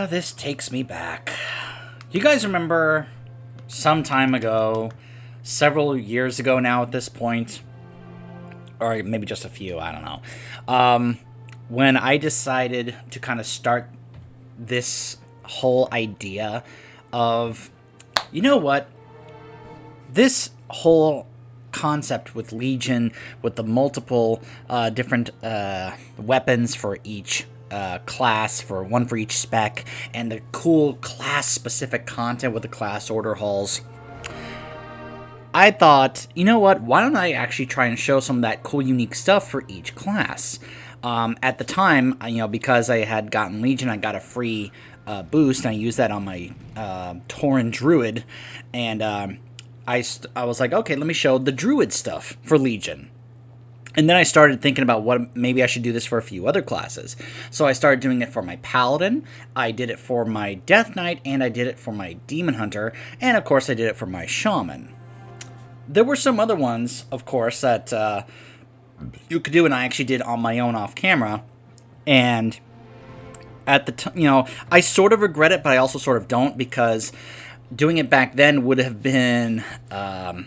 This takes me back. You guys remember some time ago, several years ago now at this point, or maybe just a few, I don't know, when I decided to kind of start this whole idea of, you know what, this whole concept with Legion, with the multiple different weapons for each class, for one for each spec, and the cool class-specific content with the class order halls, I thought, you know what, why don't I actually try and show some of that cool, unique stuff for each class? At the time, because I had gotten Legion, I got a free boost, and I used that on my Tauren Druid, and I was like, okay, let me show the Druid stuff for Legion. And then I started thinking about what maybe I should do this for a few other classes. So I started doing it for my Paladin, I did it for my Death Knight, and I did it for my Demon Hunter, and of course I did it for my Shaman. There were some other ones, of course, that you could do, and I actually did on my own off camera. And at the time, I sort of regret it, but I also sort of don't, because doing it back then would have been, I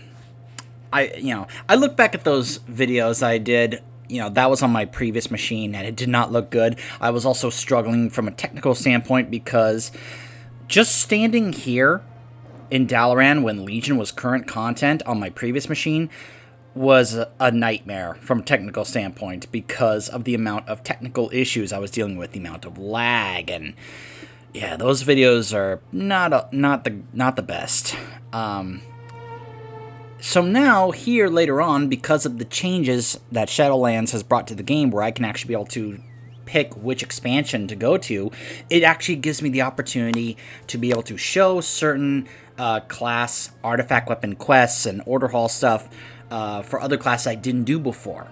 look back at those videos I did, that was on my previous machine, and it did not look good. I was also struggling from a technical standpoint, because just standing here in Dalaran when Legion was current content on my previous machine was a nightmare from a technical standpoint, because of the amount of technical issues I was dealing with, the amount of lag, and yeah, those videos are not the best. So now, here later on, because of the changes that Shadowlands has brought to the game, where I can actually be able to pick which expansion to go to, it actually gives me the opportunity to be able to show certain class artifact weapon quests and order hall stuff for other classes I didn't do before.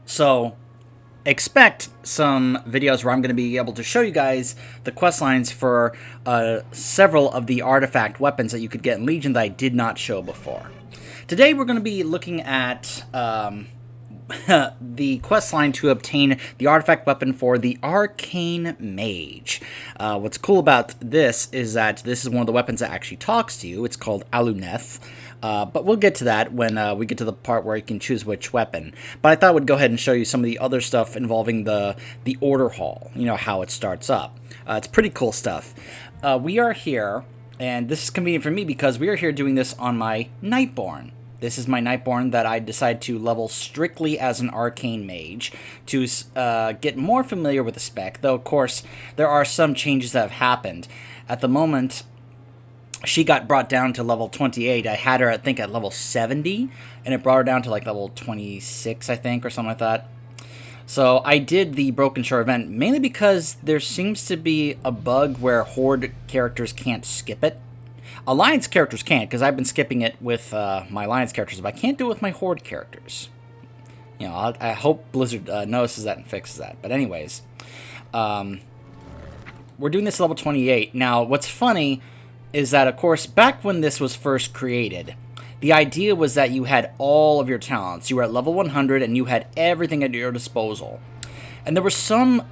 So expect some videos where I'm going to be able to show you guys the quest lines for several of the artifact weapons that you could get in Legion that I did not show before. Today we're going to be looking at the quest line to obtain the artifact weapon for the Arcane Mage. What's cool about this is that this is one of the weapons that actually talks to you. It's called Aluneth. But we'll get to that when we get to the part where you can choose which weapon. But I thought I would go ahead and show you some of the other stuff involving the order hall, how it starts up. It's pretty cool stuff. We are here, and this is convenient for me because we are here doing this on my Nightborn. This is my Nightborn that I decided to level strictly as an Arcane Mage to get more familiar with the spec, though of course there are some changes that have happened. At the moment, she got brought down to level 28. I had her, I think, at level 70, and it brought her down to like level 26, I think, or something like that. So I did the Broken Shore event mainly because there seems to be a bug where Horde characters can't skip it. Alliance characters can't, because I've been skipping it with my Alliance characters, but I can't do it with my Horde characters. I hope Blizzard notices that and fixes that. But anyways, we're doing this level 28. Now, what's funny is that, of course, back when this was first created, the idea was that you had all of your talents. You were at level 100, and you had everything at your disposal. And there were some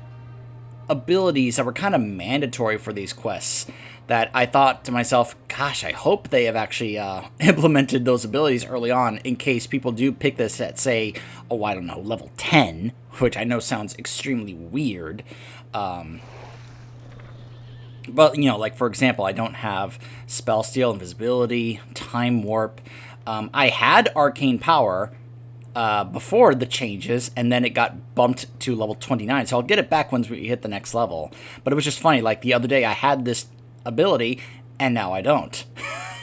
abilities that were kind of mandatory for these quests that I thought to myself, gosh, I hope they have actually implemented those abilities early on in case people do pick this at, say, I don't know, level 10, which I know sounds extremely weird. But, like, for example, I don't have Spell Steal, Invisibility, Time Warp. I had Arcane Power before the changes, and then it got bumped to level 29. So I'll get it back once we hit the next level. But it was just funny. Like, the other day I had this ability, and now I don't.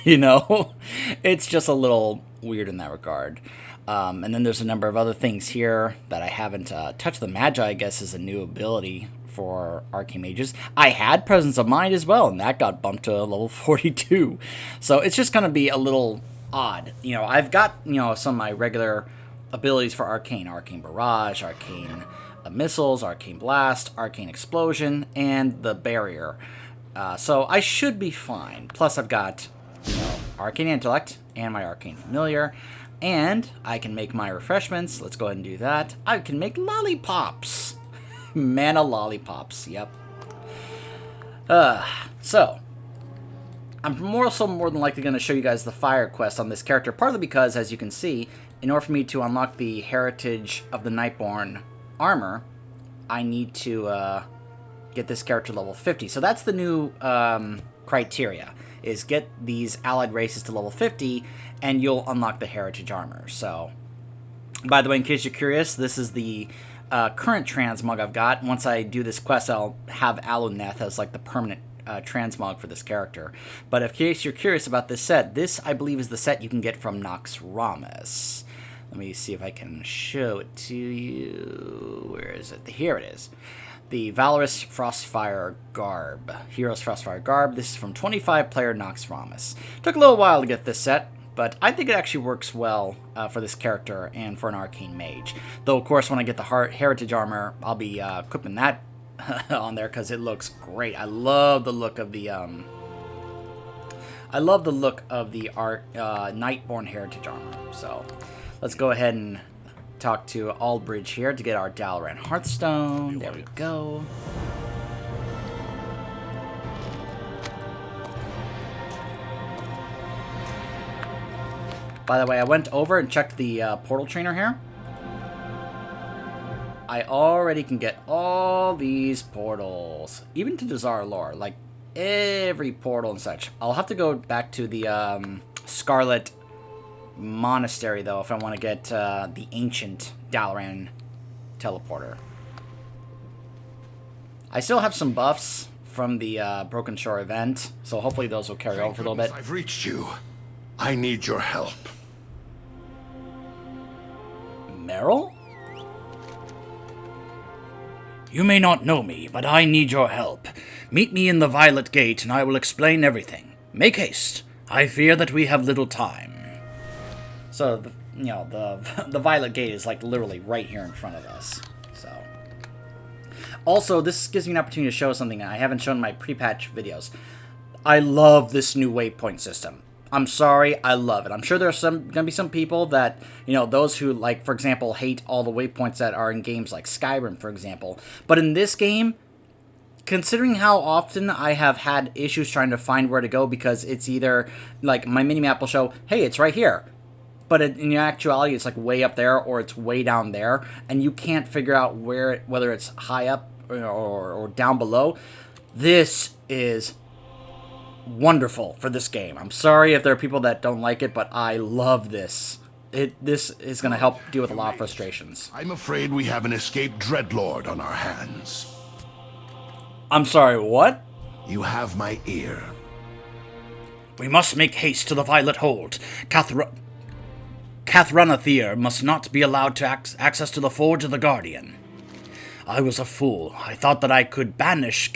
It's just a little weird in that regard. And then there's a number of other things here that I haven't touched. The Magi, I guess, is a new ability for Arcane Mages. I had Presence of Mind as well, and that got bumped to level 42. So it's just going to be a little odd. I've got, some of my regular abilities for Arcane. Arcane Barrage, Arcane Missiles, Arcane Blast, Arcane Explosion, and the Barrier. So I should be fine. Plus I've got, Arcane Intellect and my Arcane Familiar. And I can make my refreshments. Let's go ahead and do that. I can make lollipops. Mana lollipops, yep. So, I'm more than likely going to show you guys the fire quest on this character, partly because, as you can see, in order for me to unlock the Heritage of the Nightborn armor, I need to get this character level 50. So that's the new criteria, is get these allied races to level 50, and you'll unlock the Heritage armor. So, by the way, in case you're curious, this is the current transmog I've got. Once I do this quest, I'll have Aluneth as like the permanent transmog for this character. But in case you're curious about this set, this I believe is the set you can get from Nox Ramus. Let me see if I can show it to you. Where is it? Here it is. The Valorous Frostfire Garb. Heroes Frostfire Garb. This is from 25-player Nox Ramus. Took a little while to get this set, but I think it actually works well for this character and for an Arcane Mage. Though, of course, when I get the Heritage armor, I'll be equipping that on there because it looks great. I love the look of the Nightborn Heritage armor. So let's go ahead and talk to Aldbridge here to get our Dalaran Hearthstone. There we go. By the way, I went over and checked the portal trainer here. I already can get all these portals, even to Dazar Lore, like every portal and such. I'll have to go back to the Scarlet Monastery, though, if I want to get the ancient Dalaran teleporter. I still have some buffs from the Broken Shore event, so hopefully those will carry over for a little bit. I've reached you. I need your help. Meryl? You may not know me, but I need your help. Meet me in the Violet Gate, and I will explain everything. Make haste. I fear that we have little time. So, the Violet Gate is like literally right here in front of us. So, also, this gives me an opportunity to show something I haven't shown in my pre-patch videos. I love this new waypoint system. I'm sorry, I love it. I'm sure there's gonna be some people that, those who, like, for example, hate all the waypoints that are in games like Skyrim, for example. But in this game, considering how often I have had issues trying to find where to go because it's either, like, my minimap will show, hey, it's right here. But in actuality, it's, like, way up there or it's way down there, and you can't figure out whether it's high up or down below. This is wonderful for this game. I'm sorry if there are people that don't like it, but I love this. This is going to help deal with a lot of frustrations. I'm afraid we have an escaped dreadlord on our hands. I'm sorry, what? You have my ear. We must make haste to the Violet Hold. Cathranathir must not be allowed to access to the Forge of the Guardian. I was a fool. I thought that I could banish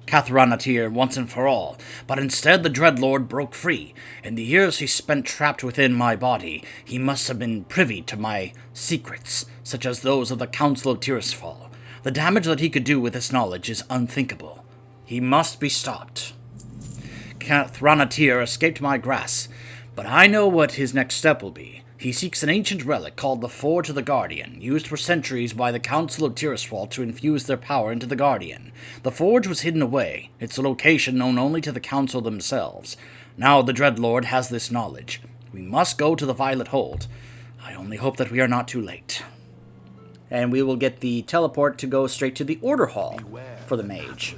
Cathranathir once and for all, but instead the Dreadlord broke free. In the years he spent trapped within my body, he must have been privy to my secrets, such as those of the Council of Tirisfal. The damage that he could do with this knowledge is unthinkable. He must be stopped. Cathranathir escaped my grasp, but I know what his next step will be. He seeks an ancient relic called the Forge of the Guardian, used for centuries by the Council of Tirisfal to infuse their power into the Guardian. The Forge was hidden away, its location known only to the Council themselves. Now the Dreadlord has this knowledge. We must go to the Violet Hold. I only hope that we are not too late. And we will get the teleport to go straight to the Order Hall for the mage.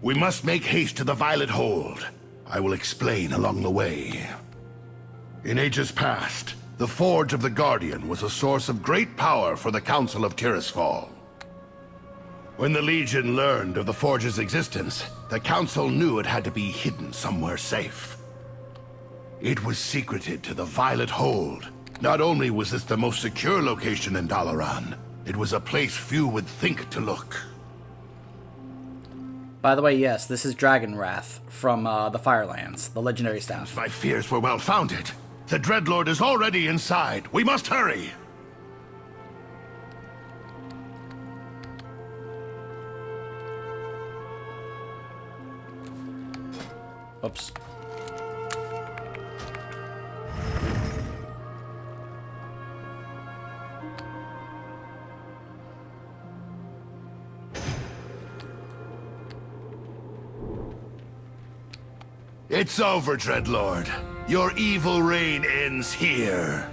We must make haste to the Violet Hold. I will explain along the way. In ages past, the Forge of the Guardian was a source of great power for the Council of Tirisfal. When the Legion learned of the Forge's existence, the Council knew it had to be hidden somewhere safe. It was secreted to the Violet Hold. Not only was this the most secure location in Dalaran, it was a place few would think to look. By the way, yes, this is Dragon Wrath from the Firelands, the legendary staff. My fears were well founded. The Dreadlord is already inside. We must hurry. Oops. It's over, Dreadlord. Your evil reign ends here.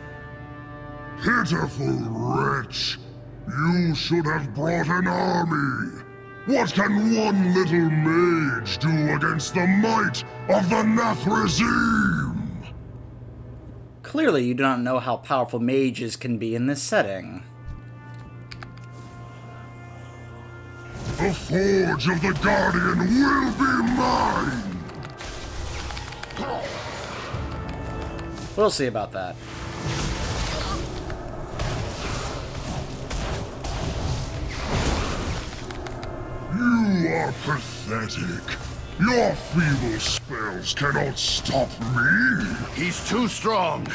Pitiful wretch! You should have brought an army! What can one little mage do against the might of the Nathrazim? Clearly, you do not know how powerful mages can be in this setting. The Forge of the Guardian will be mine! We'll see about that. You are pathetic. Your feeble spells cannot stop me. He's too strong.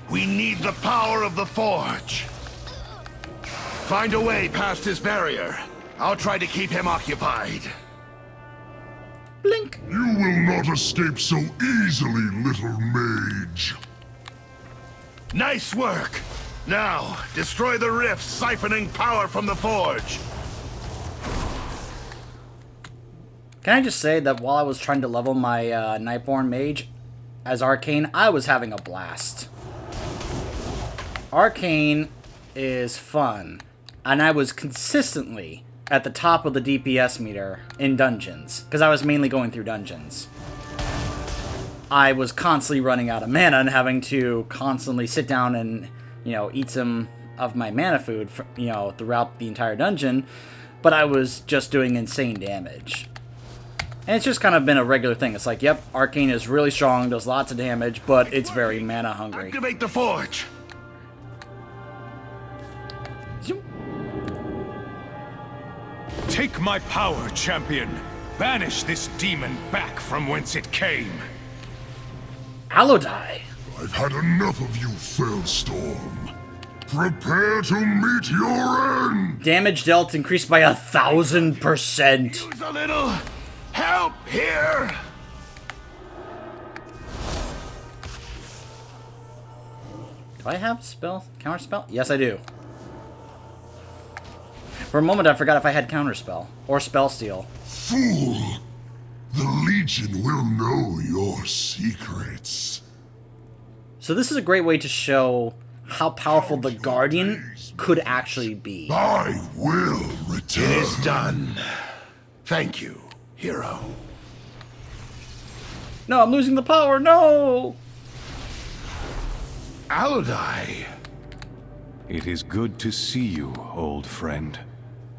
We need the power of the Forge. Find a way past his barrier. I'll try to keep him occupied. Blink! You will not escape so easily, little mage. Nice work! Now, destroy the rifts siphoning power from the Forge. Can I just say that while I was trying to level my Nightborn Mage as Arcane, I was having a blast. Arcane is fun, and I was consistently at the top of the DPS meter in dungeons, because I was mainly going through dungeons. I was constantly running out of mana and having to constantly sit down and, eat some of my mana food, throughout the entire dungeon, but I was just doing insane damage. And it's just kind of been a regular thing. It's like, yep, Arcane is really strong, does lots of damage, but it's very mana hungry. Activate the Forge! Take my power, champion! Banish this demon back from whence it came! Aluneth! I've had enough of you, Fellstorm. Prepare to meet your end! Damage dealt increased by 1,000%. Use a little help here! Do I have counter spell? Yes, I do. For a moment, I forgot if I had counterspell or spell steal. Fool! The Legion will know your secrets. So this is a great way to show how powerful the Guardian could actually be. I will return. It is done. Thank you, hero. No, I'm losing the power. No! Aluneth! It is good to see you, old friend.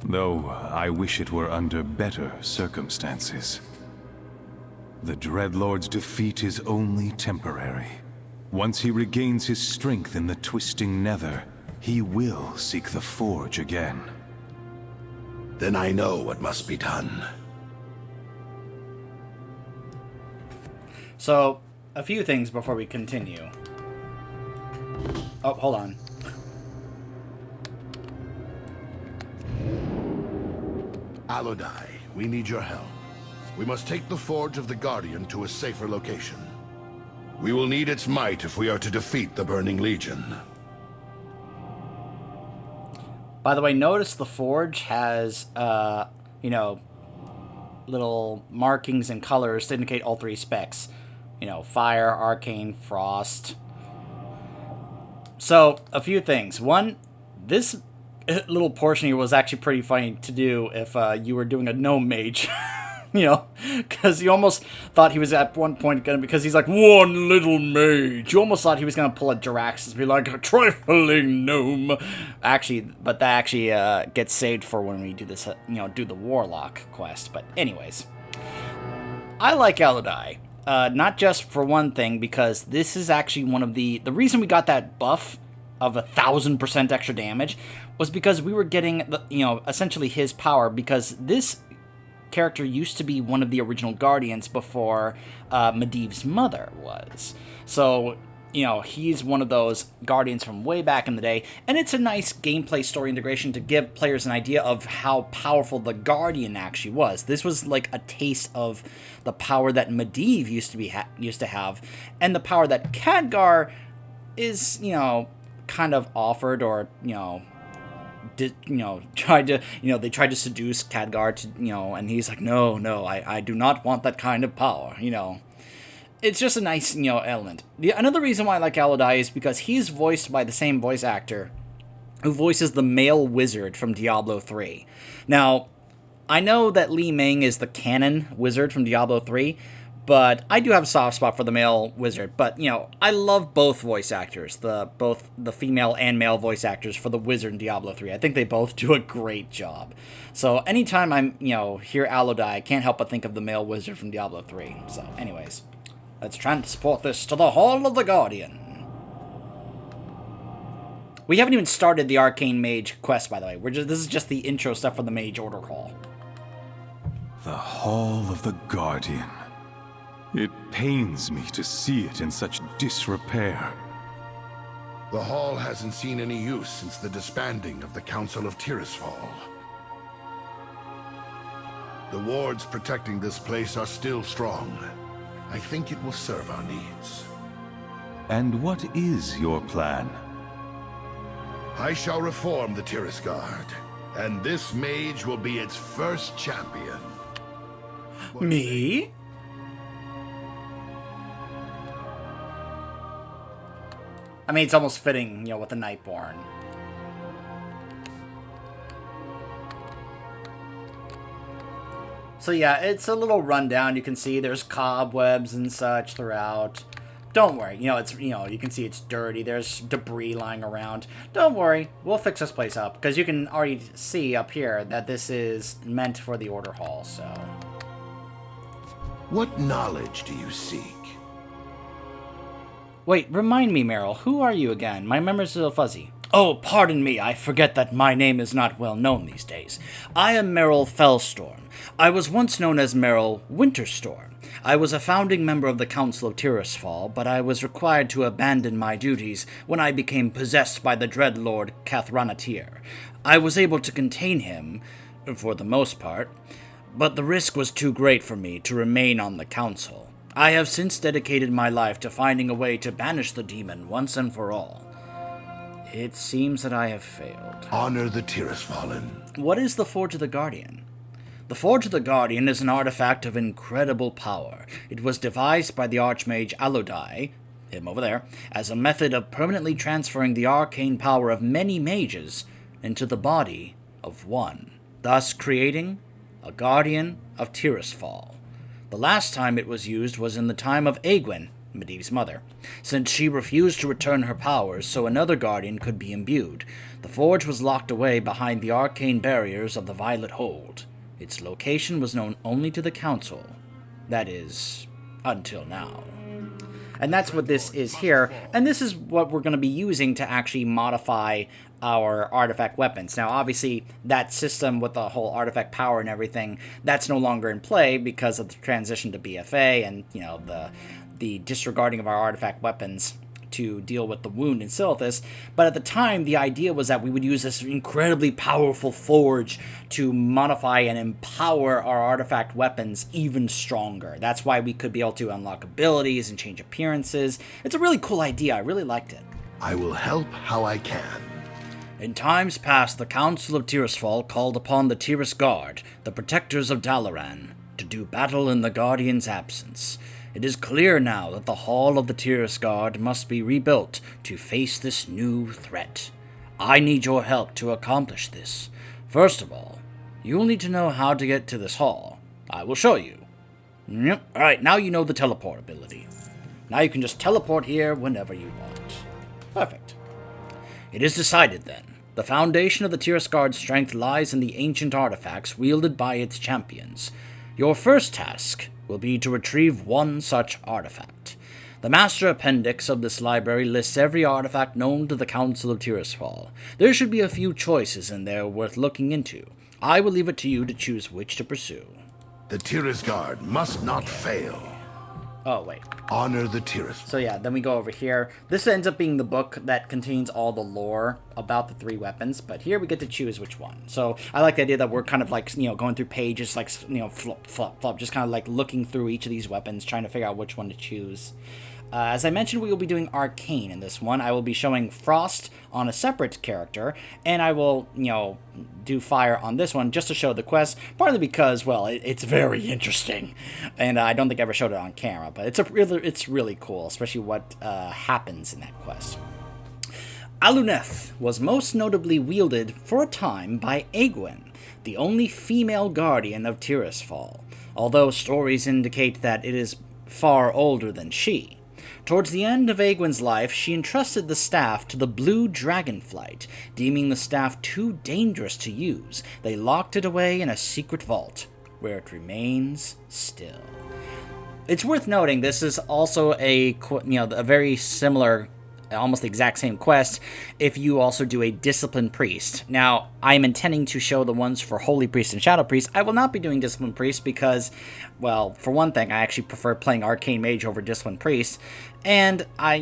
Though I wish it were under better circumstances. The Dreadlord's defeat is only temporary. Once he regains his strength in the twisting nether, he will seek the Forge again. Then I know what must be done. So, a few things before we continue. Oh, hold on. Aluneth, we need your help. We must take the Forge of the Guardian to a safer location. We will need its might if we are to defeat the Burning Legion. By the way, notice the Forge has, little markings and colors to indicate all three specs. Fire, arcane, frost. So, a few things. One, this little portion here was actually pretty funny to do if you were doing a gnome mage. Because you almost thought he was at one point gonna, because he's like, one little mage. You almost thought he was gonna pull a Jiraxis and be like, a trifling gnome. Actually, but that actually gets saved for when we do this, do the Warlock quest. But anyways, I like Aluneth. Not just for one thing, because this is actually one of the reason we got that buff of 1,000% extra damage was because we were getting essentially his power, because this character used to be one of the original Guardians before Medivh's mother was. So, he's one of those Guardians from way back in the day, and it's a nice gameplay story integration to give players an idea of how powerful the Guardian actually was. This was like a taste of the power that Medivh used to have, and the power that Khadgar is, kind of offered, or, they tried to seduce Khadgar to, and he's like, no, I do not want that kind of power, it's just a nice, element. Another reason why I like Aludai is because he's voiced by the same voice actor who voices the male wizard from Diablo 3. Now, I know that Li Ming is the canon wizard from Diablo 3, but I do have a soft spot for the male wizard. But, I love both voice actors, both the female and male voice actors for the wizard in Diablo 3. I think they both do a great job. So anytime I'm, hear Aludai, I can't help but think of the male wizard from Diablo 3. So anyways, let's transport this to the Hall of the Guardian. We haven't even started the Arcane Mage quest, by the way. This is just the intro stuff for the Mage Order Hall. The Hall of the Guardian. It pains me to see it in such disrepair. The hall hasn't seen any use since the disbanding of the Council of Tirisfal. The wards protecting this place are still strong. I think it will serve our needs. And what is your plan? I shall reform the Tiris Guard, and this mage will be its first champion. Me? I mean, it's almost fitting, with the Nightborn. So yeah, it's a little rundown. You can see there's cobwebs and such throughout. Don't worry, it's, you can see it's dirty. There's debris lying around. Don't worry, we'll fix this place up, because you can already see up here that this is meant for the Order Hall, so. What knowledge do you seek? Wait, remind me, Meryl, who are you again? My memory's a little fuzzy. Oh, pardon me, I forget that my name is not well known these days. I am Meryl Fellstorm. I was once known as Meryl Winterstorm. I was a founding member of the Council of Tirisfal, but I was required to abandon my duties when I became possessed by the Dreadlord Cathranatir. I was able to contain him, for the most part, but the risk was too great for me to remain on the Council. I have since dedicated my life to finding a way to banish the demon once and for all. It seems that I have failed. Honor the Tirisfallen. What is the Forge of the Guardian? The Forge of the Guardian is an artifact of incredible power. It was devised by the Archmage Aludai, him over there, as a method of permanently transferring the arcane power of many mages into the body of one, thus creating a Guardian of Tirisfal. The last time it was used was in the time of Aegwynn, Medivh's mother, since she refused to return her powers so another Guardian could be imbued. The forge was locked away behind the arcane barriers of the Violet Hold. Its location was known only to the Council. That is, until now. And that's what this is here, and this is what we're going to be using to actually modify our artifact weapons. Now, obviously, that system with the whole artifact power and everything, that's no longer in play because of the transition to BFA and, the disregarding of our artifact weapons to deal with the wound in Silithus. But at the time, the idea was that we would use this incredibly powerful forge to modify and empower our artifact weapons even stronger. That's why we could be able to unlock abilities and change appearances. It's a really cool idea. I really liked it. I will help how I can. In times past, the Council of Tirisfal called upon the Tiris Guard, the protectors of Dalaran, to do battle in the Guardian's absence. It is clear now that the Hall of the Tiris Guard must be rebuilt to face this new threat. I need your help to accomplish this. First of all, you'll need to know how to get to this hall. I will show you. Yep. Alright, now you know the teleport ability. Now you can just teleport here whenever you want. Perfect. It is decided then. The foundation of the Tiris Guard's strength lies in the ancient artifacts wielded by its champions. Your first task will be to retrieve one such artifact. The master appendix of this library lists every artifact known to the Council of Tirisfal. There should be a few choices in there worth looking into. I will leave it to you to choose which to pursue. The Tiris Guard must not fail. Oh, wait. Honor the Tiris. So yeah, then we go over here. This ends up being the book that contains all the lore about the three weapons, but here we get to choose which one. So I like the idea that we're kind of like, going through pages, like, flop, flop, flop, just kind of like looking through each of these weapons, trying to figure out which one to choose. As I mentioned, we will be doing Arcane in this one. I will be showing Frost on a separate character, and I will, do Fire on this one just to show the quest, partly because, well, it's very interesting, and I don't think I ever showed it on camera, but it's really cool, especially what happens in that quest. Aluneth was most notably wielded for a time by Egwene, the only female guardian of Tirisfal, although stories indicate that it is far older than she. Towards the end of Egwene's life, she entrusted the staff to the Blue Dragonflight. Deeming the staff too dangerous to use, they locked it away in a secret vault, where it remains still. It's worth noting this is also a very similar, almost the exact same quest if you also do a Disciplined Priest. Now, I'm intending to show the ones for Holy Priest and Shadow Priest. I will not be doing Disciplined Priest because, well, for one thing, I actually prefer playing Arcane Mage over Disciplined Priest, and I,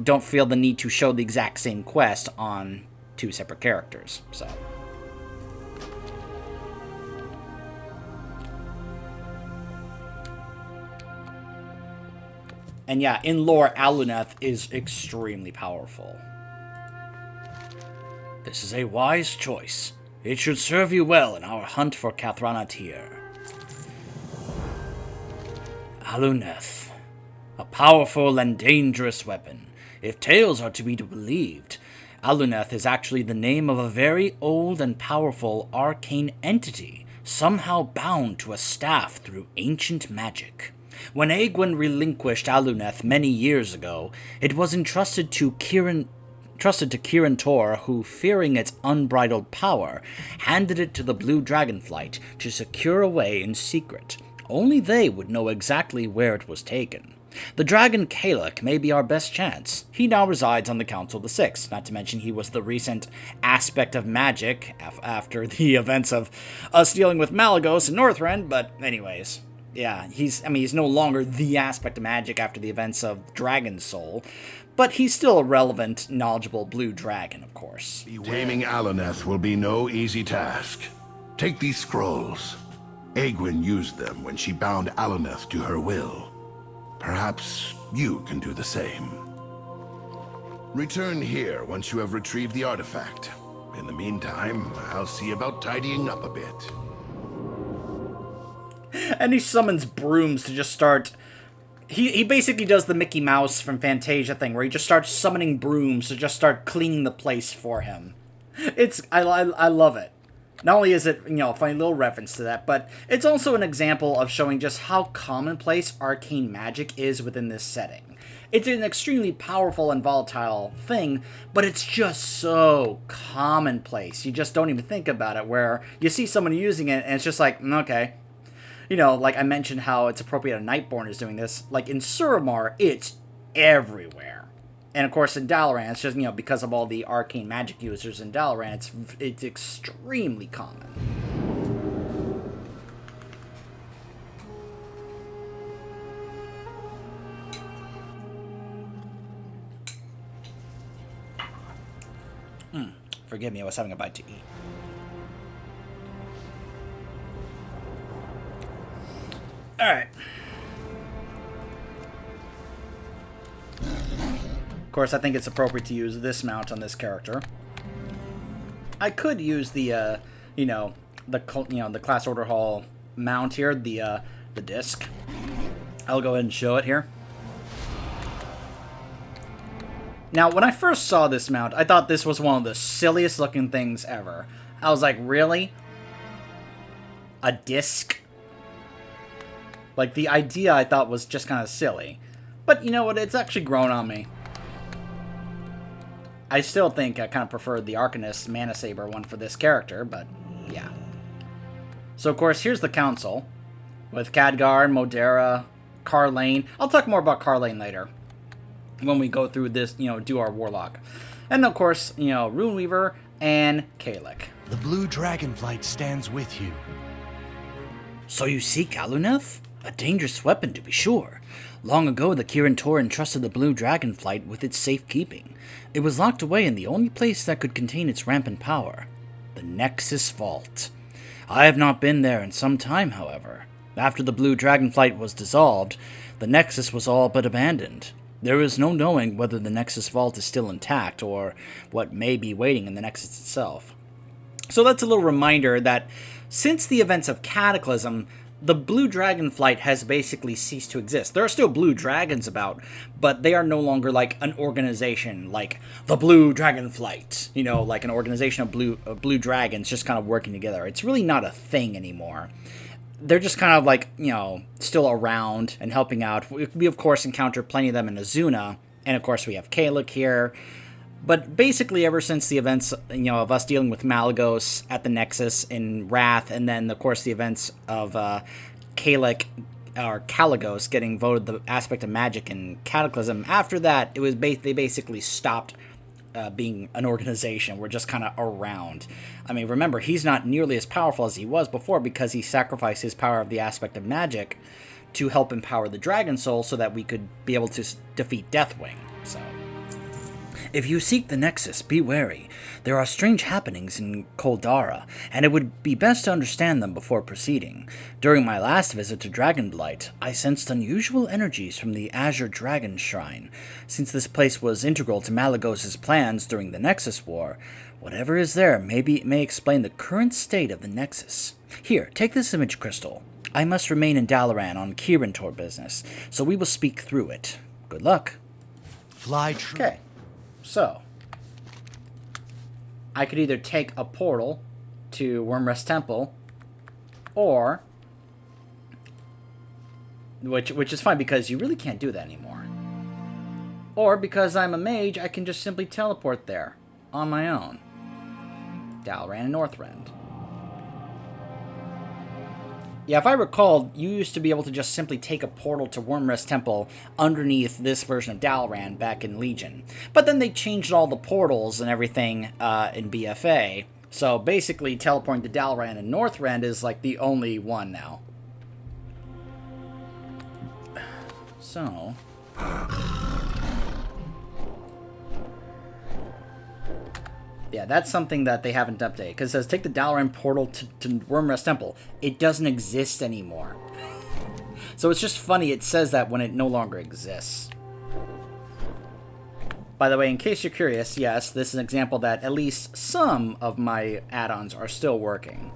don't feel the need to show the exact same quest on two separate characters, so... And yeah, in lore, Aluneth is extremely powerful. This is a wise choice. It should serve you well in our hunt for Cathranatir. Aluneth. A powerful and dangerous weapon. If tales are to be believed, Aluneth is actually the name of a very old and powerful arcane entity, somehow bound to a staff through ancient magic. When Egwene relinquished Aluneth many years ago, it was entrusted to Kirin Tor, who, fearing its unbridled power, handed it to the Blue Dragonflight to secure away in secret. Only they would know exactly where it was taken. The dragon Kalek may be our best chance. He now resides on the Council of the Six, not to mention he was the recent aspect of magic after the events of us dealing with Malagos and Northrend, but anyways... Yeah, he's no longer the aspect of magic after the events of Dragon Soul, but he's still a relevant, knowledgeable blue dragon, of course. Taming Aluneth will be no easy task. Take these scrolls. Egwene used them when she bound Aluneth to her will. Perhaps you can do the same. Return here once you have retrieved the artifact. In the meantime, I'll see about tidying up a bit. And he summons brooms to just start... He basically does the Mickey Mouse from Fantasia thing, where he just starts summoning brooms to just start cleaning the place for him. I love it. Not only is it, a funny little reference to that, but it's also an example of showing just how commonplace arcane magic is within this setting. It's an extremely powerful and volatile thing, but it's just so commonplace. You just don't even think about it, where you see someone using it, and it's just like, okay... like I mentioned how it's appropriate Nightborn is doing this. Like in Suramar, it's everywhere. And of course in Dalaran, it's just, because of all the arcane magic users in Dalaran, it's extremely common. Forgive me, I was having a bite to eat. Alright. Of course, I think it's appropriate to use this mount on this character. I could use the, the Class Order Hall mount here, the disc. I'll go ahead and show it here. Now, when I first saw this mount, I thought this was one of the silliest looking things ever. I was like, really? A disc? Like, the idea I thought was just kind of silly. But you know what? It's actually grown on me. I still think I kind of preferred the Arcanist Mana Saber one for this character, but yeah. So, of course, here's the Council. With Khadgar, Modera, Karlane. I'll talk more about Karlane later. When we go through this, do our Warlock. And, of course, Runeweaver and Kalek. The Blue Dragonflight stands with you. So you seek Aluneth? A dangerous weapon, to be sure. Long ago, the Kirin Tor entrusted the Blue Dragonflight with its safekeeping. It was locked away in the only place that could contain its rampant power, the Nexus Fault. I have not been there in some time, however. After the Blue Dragonflight was dissolved, the Nexus was all but abandoned. There is no knowing whether the Nexus Vault is still intact or what may be waiting in the Nexus itself. So that's a little reminder that since the events of Cataclysm, the Blue Dragonflight has basically ceased to exist. There are still Blue Dragons about, but they are no longer like an organization, like the Blue Dragonflight. You know, like an organization of blue dragons just kind of working together. It's really not a thing anymore. They're just kind of like, you know, still around and helping out. We, of course, encounter plenty of them in Azuna, and of course we have Kalek here. But basically, ever since the events, you know, of us dealing with Malygos at the Nexus in Wrath, and then, of course, the events of Kalek, or Kalecgos, getting voted the aspect of magic in Cataclysm, after that, it was they basically stopped being an organization. We're just kind of around. I mean, remember, he's not nearly as powerful as he was before because he sacrificed his power of the aspect of magic to help empower the Dragon Soul so that we could be able to defeat Deathwing. So, if you seek the Nexus, be wary. There are strange happenings in Koldara, and it would be best to understand them before proceeding. During my last visit to Dragonblight, I sensed unusual energies from the Azure Dragon Shrine. Since this place was integral to Malygos' plans during the Nexus War, whatever is there may explain the current state of the Nexus. Here, take this image crystal. I must remain in Dalaran on Kirintor business, so we will speak through it. Good luck. Fly true. Okay. So, I could either take a portal to Wyrmrest Temple, or, which is fine because you really can't do that anymore. Or, because I'm a mage, I can just simply teleport there on my own. Dalaran and Northrend. Yeah, if I recall, you used to be able to just simply take a portal to Wyrmrest Temple underneath this version of Dalaran back in Legion. But then they changed all the portals and everything in BFA. So basically, teleporting to Dalaran and Northrend is like the only one now. So... yeah, that's something that they haven't updated. Because it says, take the Dalaran portal to Wyrmrest Temple. It doesn't exist anymore. So it's just funny it says that when it no longer exists. By the way, in case you're curious, yes, this is an example that at least some of my add-ons are still working.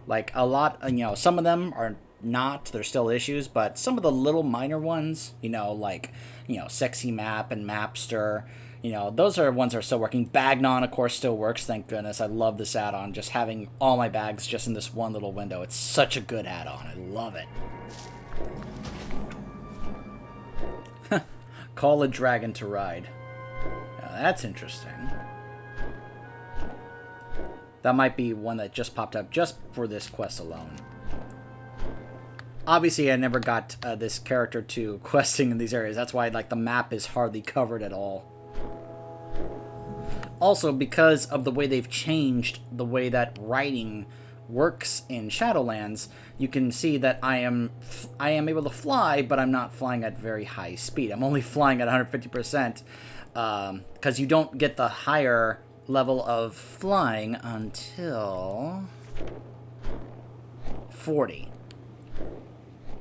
Like, a lot, you know, some of them are not, there's still issues, but some of the little minor ones, you know, like, you know, Sexy Map and Mapster, you know, those are ones that are still working. Bagnon, of course, still works, thank goodness. I love this add-on, just having all my bags just in this one little window. It's such a good add-on. I love it. Call a dragon to ride. Now, that's interesting. That might be one that just popped up just for this quest alone. Obviously, I never got this character to questing in these areas. That's why, like, the map is hardly covered at all. Also, because of the way they've changed the way that writing works in Shadowlands, you can see that I am able to fly, but I'm not flying at very high speed. I'm only flying at 150%, because you don't get the higher level of flying until 40.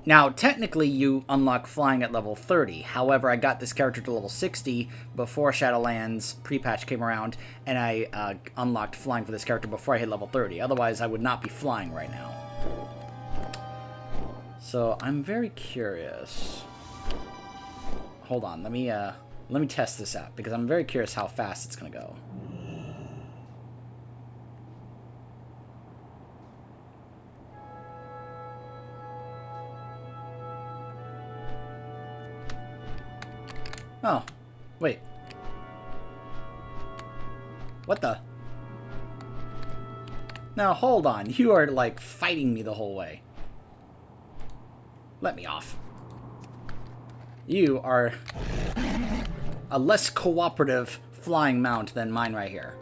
Now, technically, you unlock flying at level 30. However, I got this character to level 60 before Shadowlands pre-patch came around, and I unlocked flying for this character before I hit level 30. Otherwise, I would not be flying right now. So, I'm very curious. Hold on, let me test this out, because I'm very curious how fast it's going to go. Oh, wait. What the? Now, hold on. You are, like, fighting me the whole way. Let me off. You are a less cooperative flying mount than mine right here.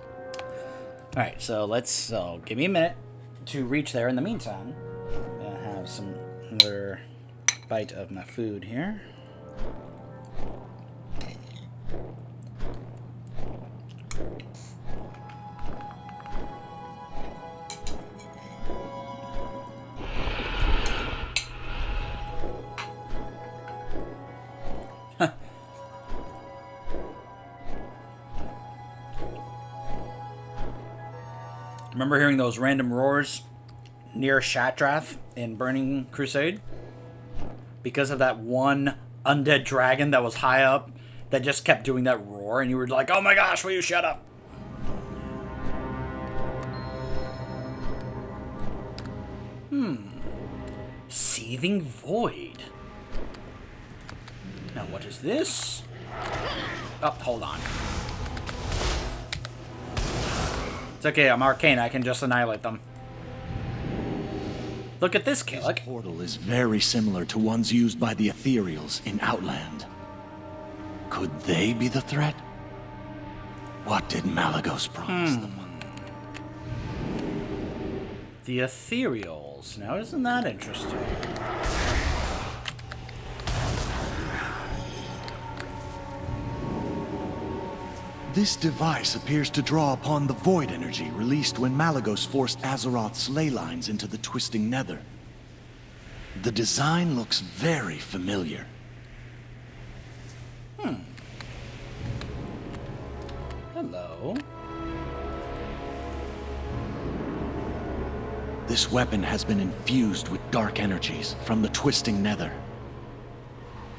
Alright, so give me a minute to reach there. In the meantime, I'm gonna have some another bite of my food here. Remember hearing those random roars near Shatrath in Burning Crusade? Because of that one undead dragon that was high up that just kept doing that roar, and you were like, oh my gosh, will you shut up? Seething Void. Now what is this? Oh, hold on. It's okay, I'm arcane, I can just annihilate them. Look at this, Kalik. This portal is very similar to ones used by the Ethereals in Outland. Could they be the threat? What did Malagos promise them? The Ethereals. Now, isn't that interesting? This device appears to draw upon the void energy released when Malagos forced Azeroth's ley lines into the twisting nether. The design looks very familiar. Hello. This weapon has been infused with dark energies from the twisting nether.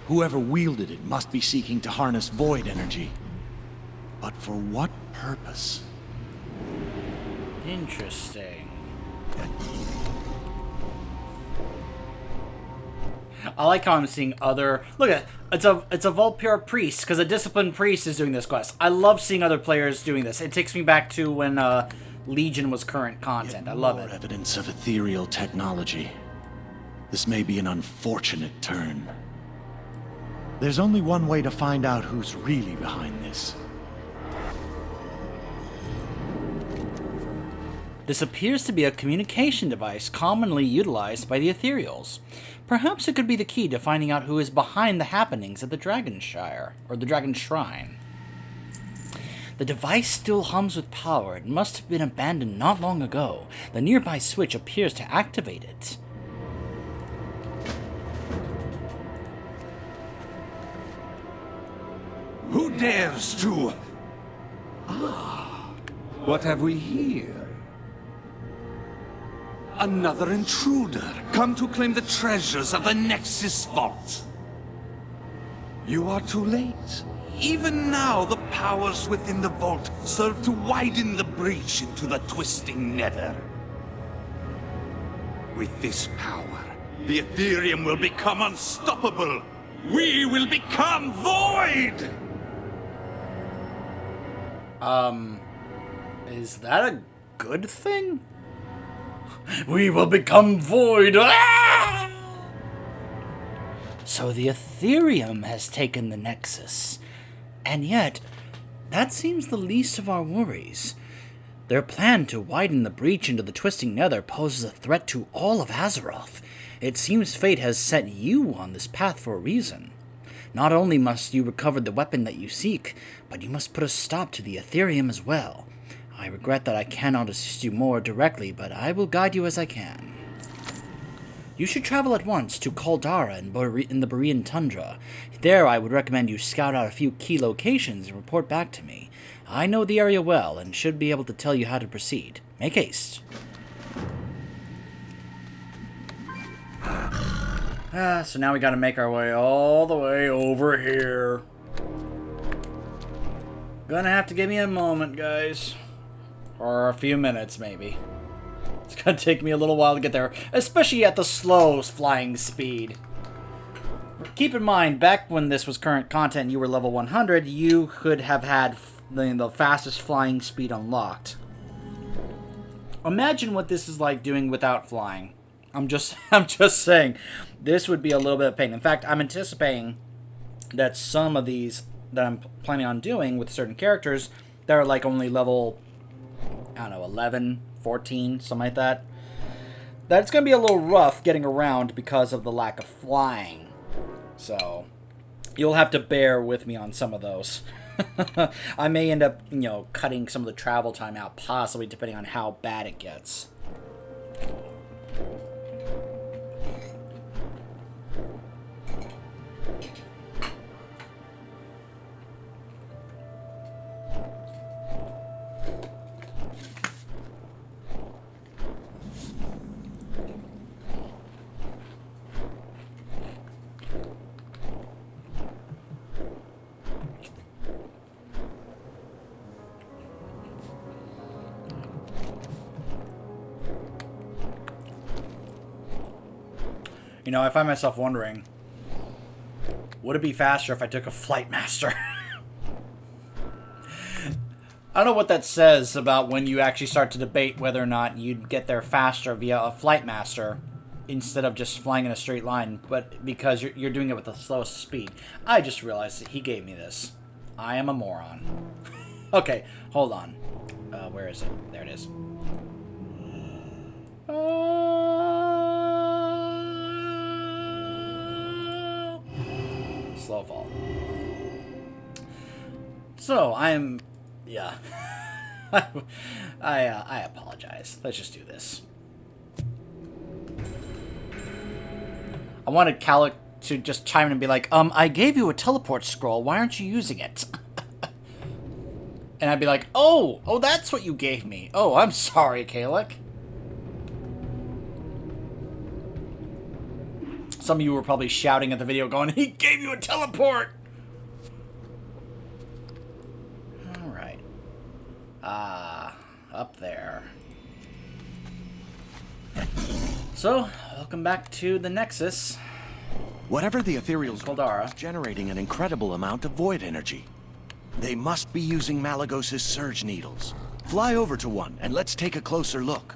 Whoever wielded it must be seeking to harness void energy. But for what purpose? Interesting. I like how I'm seeing other... Look at it's a Vulpure priest, because a disciplined priest is doing this quest. I love seeing other players doing this. It takes me back to when Legion was current content. I love it. Evidence of ethereal technology. This may be an unfortunate turn. There's only one way to find out who's really behind this. This appears to be a communication device commonly utilized by the Ethereals. Perhaps it could be the key to finding out who is behind the happenings at the Dragonshire, or the Dragon Shrine. The device still hums with power. It must have been abandoned not long ago. The nearby switch appears to activate it. Who dares to... what have we here? Another intruder, come to claim the treasures of the Nexus Fault. You are too late. Even now, the powers within the vault serve to widen the breach into the twisting nether. With this power, the Ethereum will become unstoppable. We will become void! Is that a good thing? We will become void! Ah! So the Ethereum has taken the Nexus. And yet, that seems the least of our worries. Their plan to widen the breach into the twisting nether poses a threat to all of Azeroth. It seems fate has set you on this path for a reason. Not only must you recover the weapon that you seek, but you must put a stop to the Ethereum as well. I regret that I cannot assist you more directly, but I will guide you as I can. You should travel at once to Caldara in the Borean Tundra. There I would recommend you scout out a few key locations and report back to me. I know the area well and should be able to tell you how to proceed. Make haste. So now we gotta make our way all the way over here. Gonna have to give me a moment, guys. Or a few minutes, maybe. It's gonna take me a little while to get there, especially at the slow flying speed. Keep in mind, back when this was current content and you were level 100, you could have had the fastest flying speed unlocked. Imagine what this is like doing without flying. I'm just saying, this would be a little bit of pain. In fact, I'm anticipating that some of these that I'm planning on doing with certain characters that are like only level, I don't know, 11, 14, something like that. That's going to be a little rough getting around because of the lack of flying. So, you'll have to bear with me on some of those. I may end up, cutting some of the travel time out, possibly, depending on how bad it gets. You know, I find myself wondering, would it be faster if I took a Flight Master? I don't know what that says about when you actually start to debate whether or not you'd get there faster via a Flight Master instead of just flying in a straight line, but because you're doing it with the slowest speed. I just realized that he gave me this. I am a moron. Okay, hold on. Where is it? There it is. Slow fall. So, yeah. I apologize. Let's just do this. I wanted Calic to just chime in and be like, I gave you a teleport scroll. Why aren't you using it? And I'd be like, oh, that's what you gave me. Oh, I'm sorry, Calic. Some of you were probably shouting at the video going, he gave you a teleport! Alright. Up there. So, welcome back to the Nexus. Whatever the ethereal's Caldara. is generating an incredible amount of void energy. They must be using Malagos' surge needles. Fly over to one and let's take a closer look.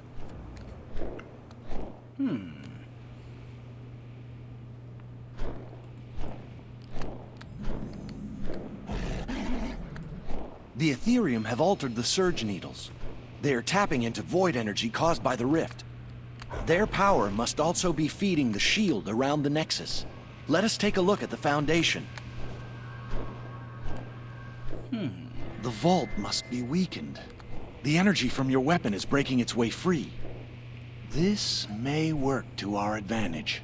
The Ethereum have altered the surge needles. They are tapping into void energy caused by the rift. Their power must also be feeding the shield around the Nexus. Let us take a look at the Foundation. The vault must be weakened. The energy from your weapon is breaking its way free. This may work to our advantage.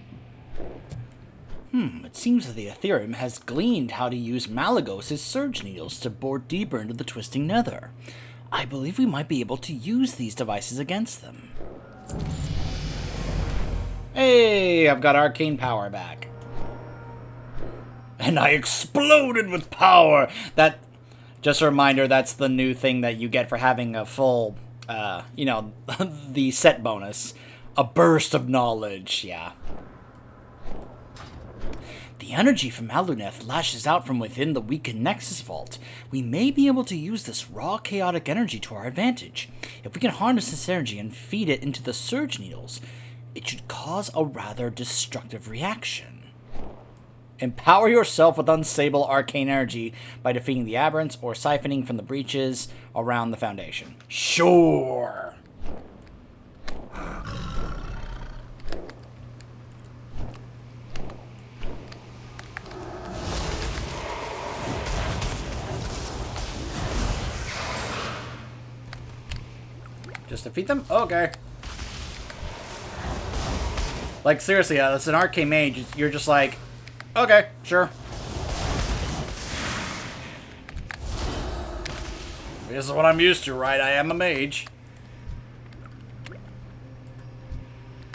It seems that the Ethereum has gleaned how to use Malagos' surge needles to bore deeper into the twisting nether. I believe we might be able to use these devices against them. Hey, I've got arcane power back. And I exploded with power! That, just a reminder, that's the new thing that you get for having a full, the set bonus. A burst of knowledge, yeah. The energy from Aluneth lashes out from within the weakened Nexus Vault. We may be able to use this raw chaotic energy to our advantage. If we can harness this energy and feed it into the surge needles, it should cause a rather destructive reaction. Empower yourself with unstable arcane energy by defeating the aberrants or siphoning from the breaches around the Foundation. Sure! Just defeat them? Okay. Like, seriously, it's an Arcane Mage. You're just like, okay, sure. This is what I'm used to, right? I am a mage.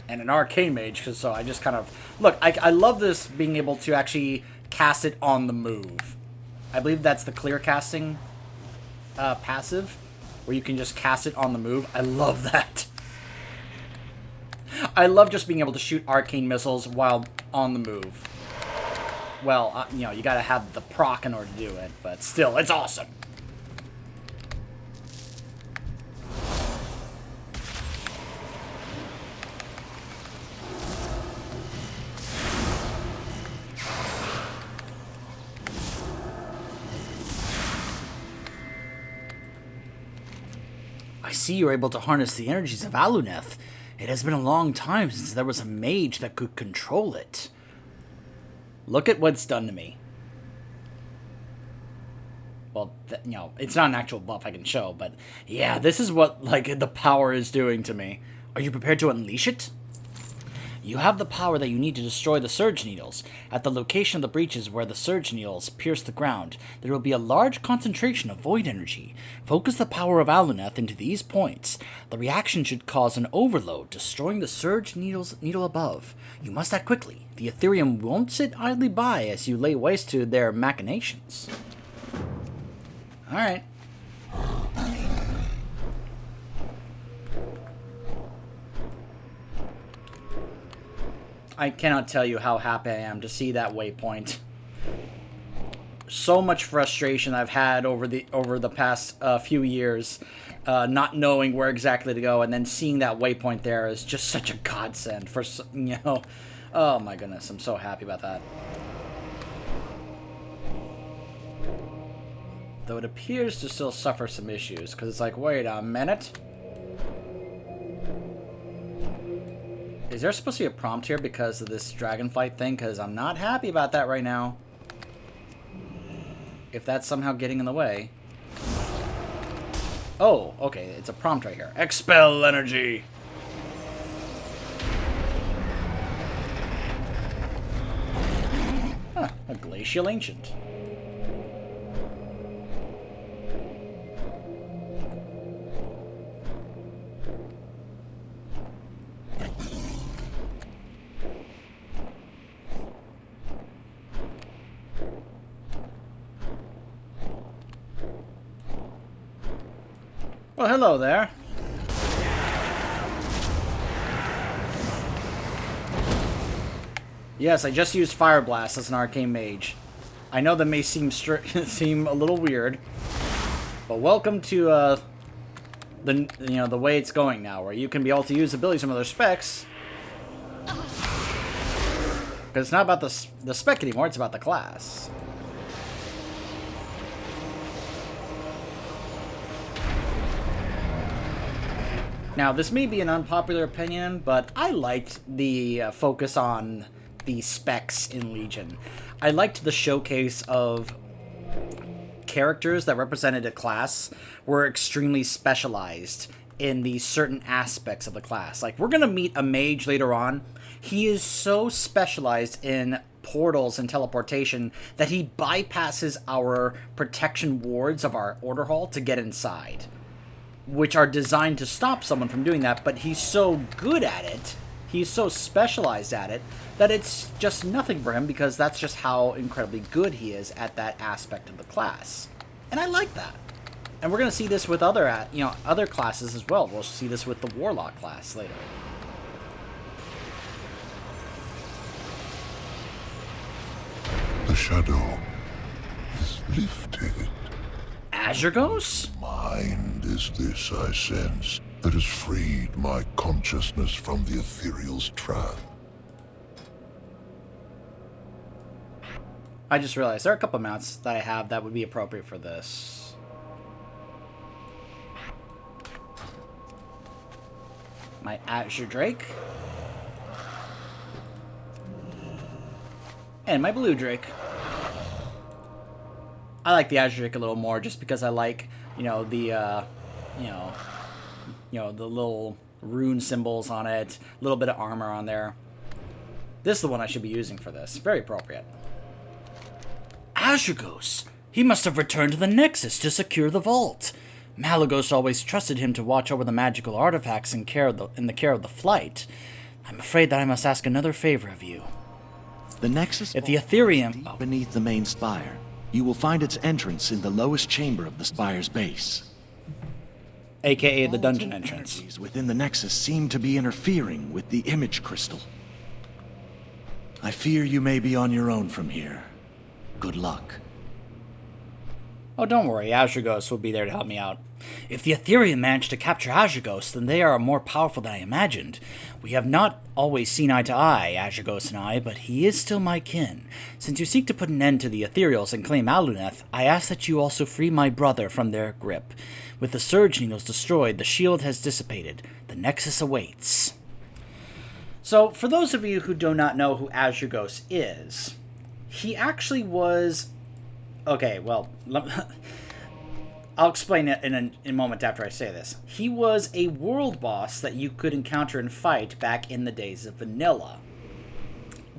And an Arcane Mage, so I just kind of... Look, I love this being able to actually cast it on the move. I believe that's the clear casting passive, where you can just cast it on the move. I love that. I love just being able to shoot arcane missiles while on the move. Well, you gotta have the proc in order to do it, but still, it's awesome. I see you're able to harness the energies of Aluneth. It has been a long time since there was a mage that could control it. Look at what's done to me. Well, it's not an actual buff I can show, but yeah, this is what, the power is doing to me. Are you prepared to unleash it? You have the power that you need to destroy the surge needles. At the location of the breaches where the surge needles pierce the ground, there will be a large concentration of void energy. Focus the power of Aluneth into these points. The reaction should cause an overload, destroying the surge needle above. You must act quickly. The Ethereum won't sit idly by as you lay waste to their machinations. Alright. I cannot tell you how happy I am to see that waypoint. So much frustration I've had over the past few years, not knowing where exactly to go, and then seeing that waypoint there is just such a godsend for, you know. Oh my goodness, I'm so happy about that. Though it appears to still suffer some issues, because it's like, wait a minute. Is there supposed to be a prompt here because of this dragonflight thing? Because I'm not happy about that right now. If that's somehow getting in the way. Oh, okay, it's a prompt right here. Expel energy! Huh, a glacial ancient. Well, hello there. Yes, I just used Fire Blast as an Arcane Mage. I know that may seem seem a little weird, but welcome to the way it's going now, where you can be able to use abilities from other specs. Because it's not about the spec anymore; it's about the class. Now, this may be an unpopular opinion, but I liked the focus on the specs in Legion. I liked the showcase of characters that represented a class were extremely specialized in these certain aspects of the class. Like, we're going to meet a mage later on. He is so specialized in portals and teleportation that he bypasses our protection wards of our order hall to get inside, which are designed to stop someone from doing that, but he's so good at it, he's so specialized at it, that it's just nothing for him, because that's just how incredibly good he is at that aspect of the class. And I like that. And we're going to see this with other classes as well. We'll see this with the Warlock class later. The shadow is lifted. Azurgos? Mind is this, I sense, that has freed my consciousness from the ethereal's trap. I just realized there are a couple mounts that I have that would be appropriate for this. My Azure Drake. And my Blue Drake. I like the Azure Drake a little more just because I like, the little rune symbols on it, a little bit of armor on there. This is the one I should be using for this. Very appropriate. Azurgos! He must have returned to the Nexus to secure the vault. Malygos always trusted him to watch over the magical artifacts in the care of the flight. I'm afraid that I must ask another favor of you. The Nexus If the Vault Ethereum... is deep beneath the main spire. You will find its entrance in the lowest chamber of the spire's base. AKA the dungeon All entrance. energies within the Nexus seem to be interfering with the image crystal. I fear you may be on your own from here. Good luck. Oh, don't worry. Azurgos will be there to help me out. If the Ethereum managed to capture Azurgos, then they are more powerful than I imagined. We have not always seen eye to eye, Azurgos and I, but he is still my kin. Since you seek to put an end to the Ethereals and claim Aluneth, I ask that you also free my brother from their grip. With the Surge Needles destroyed, the shield has dissipated. The Nexus awaits. So, for those of you who do not know who Azurgos is, he actually was... Okay, well... I'll explain it in a moment after I say this. He was a world boss that you could encounter and fight back in the days of Vanilla.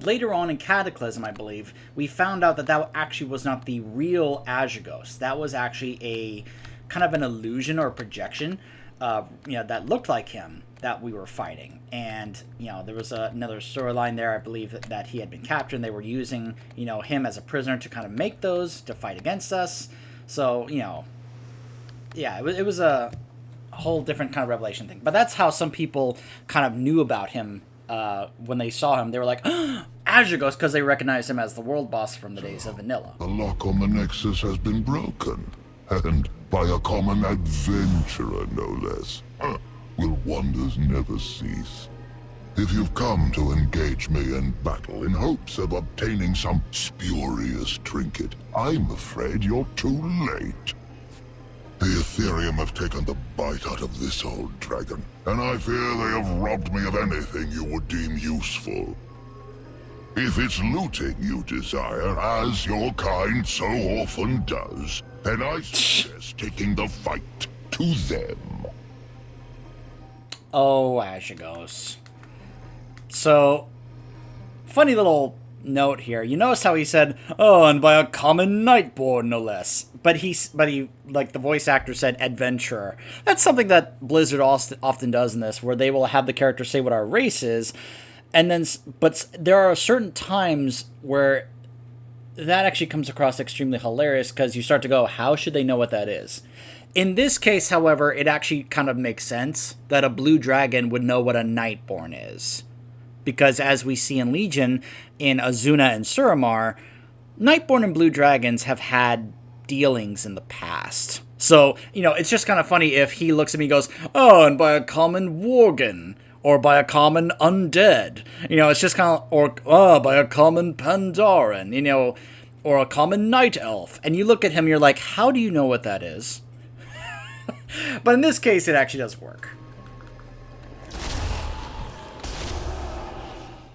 Later on in Cataclysm, I believe, we found out that that actually was not the real Azurgos. That was actually a kind of an illusion or projection, that looked like him that we were fighting. And, there was another storyline there, I believe, that he had been captured, and they were using, him as a prisoner to kind of make those, to fight against us. So, yeah, it was a whole different kind of revelation thing. But that's how some people kind of knew about him when they saw him, they were like, Azure Ghost, because they recognized him as the world boss from the days of Vanilla. The lock on the Nexus has been broken, and by a common adventurer, no less. Will wonders never cease? If you've come to engage me in battle in hopes of obtaining some spurious trinket, I'm afraid you're too late. The Ethereum have taken the bite out of this old dragon, and I fear they have robbed me of anything you would deem useful. If it's looting you desire, as your kind so often does, then I suggest taking the fight to them. Oh, Azure Ghost. So, funny little note here. You notice how he said, "Oh, and by a common Nightborn, no less." But he, like the voice actor said, adventurer. That's something that Blizzard often does in this, where they will have the character say what our race is, and then, but there are certain times where that actually comes across extremely hilarious, because you start to go, how should they know what that is? In this case, however, it actually kind of makes sense that a blue dragon would know what a Nightborn is. Because as we see in Legion, in Azuna and Suramar, Nightborn and blue dragons have had dealings in the past. So, it's just kind of funny if he looks at me and goes, "Oh, and by a common Worgen," or by a common Undead. It's just kind of, or, "Oh, by a common Pandaren," or a common Night Elf. And you look at him, you're like, how do you know what that is? But in this case, it actually does work.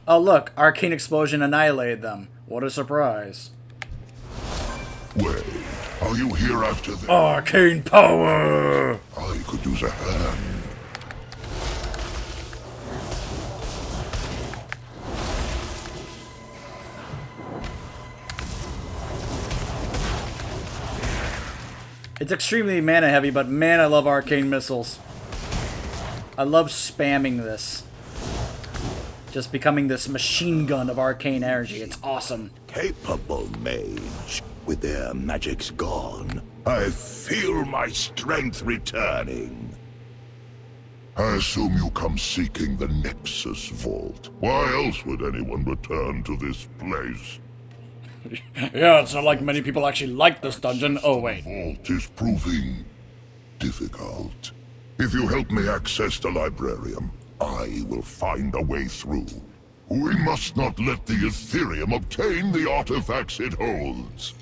Oh, look, Arcane Explosion annihilated them. What a surprise. Wait, are you here after this? Arcane power! I could use a hand. It's extremely mana heavy, but man, I love arcane missiles. I love spamming this. Just becoming this machine gun of arcane energy. It's awesome. Capable mage. With their magics gone, I feel my strength returning. I assume you come seeking the Nexus Vault. Why else would anyone return to this place? Yeah, it's not like many people actually like this dungeon. Oh, wait. The vault is proving difficult. If you help me access the librarium, I will find a way through. We must not let the Ethereum obtain the artifacts it holds.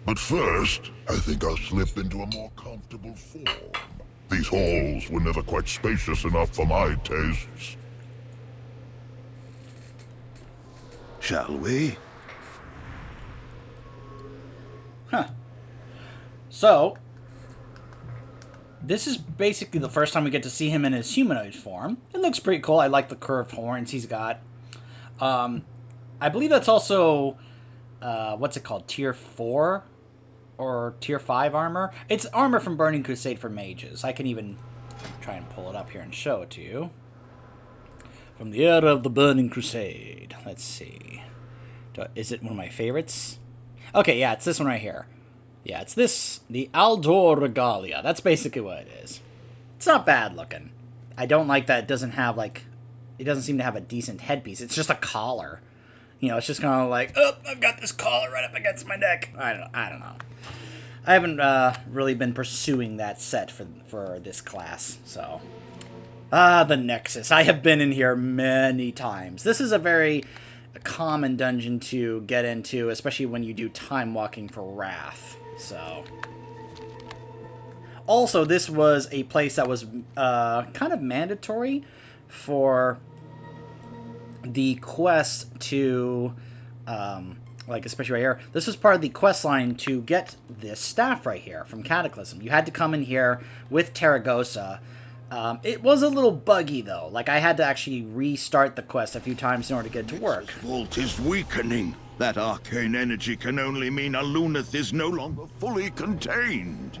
But first, I think I'll slip into a more comfortable form. These halls were never quite spacious enough for my tastes. Shall we? So, this is basically the first time we get to see him in his humanoid form. It looks pretty cool. I like the curved horns he's got. I believe that's also, what's it called? Tier 4? Or Tier 5 armor? It's armor from Burning Crusade for mages. I can even try and pull it up here and show it to you. From the era of the Burning Crusade. Let's see. Is it one of my favorites? Okay, yeah, it's this one right here. Yeah, it's this, the Aldor Regalia. That's basically what it is. It's not bad looking. I don't like that it doesn't have, like, it doesn't seem to have a decent headpiece. It's just a collar. It's just kind of like, oh, I've got this collar right up against my neck. I don't know. I haven't really been pursuing that set for this class, so. The Nexus. I have been in here many times. This is a very common dungeon to get into, especially when you do time walking for Wrath, so. Also, this was a place that was kind of mandatory for the quest to, like especially right here, this was part of the quest line to get this staff right here from Cataclysm. You had to come in here with Terragosa. It was a little buggy though, like I had to actually restart the quest a few times in order to get it to work. Vault is weakening. That arcane energy can only mean Aluneth is no longer fully contained.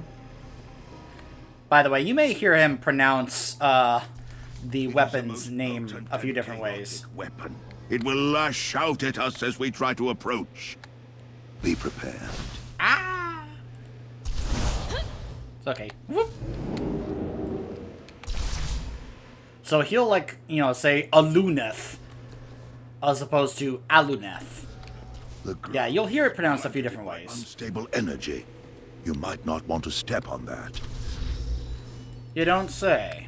By the way, you may hear him pronounce the weapon's name a few different ways. Weapon. It will lash out at us as we try to approach. Be prepared. Ah! It's okay. Whoop. So he'll, like, you know, say Aluneth as opposed to Aluneth. Yeah, you'll hear it pronounced a few different ways. Unstable energy. You might not want to step on that. You don't say.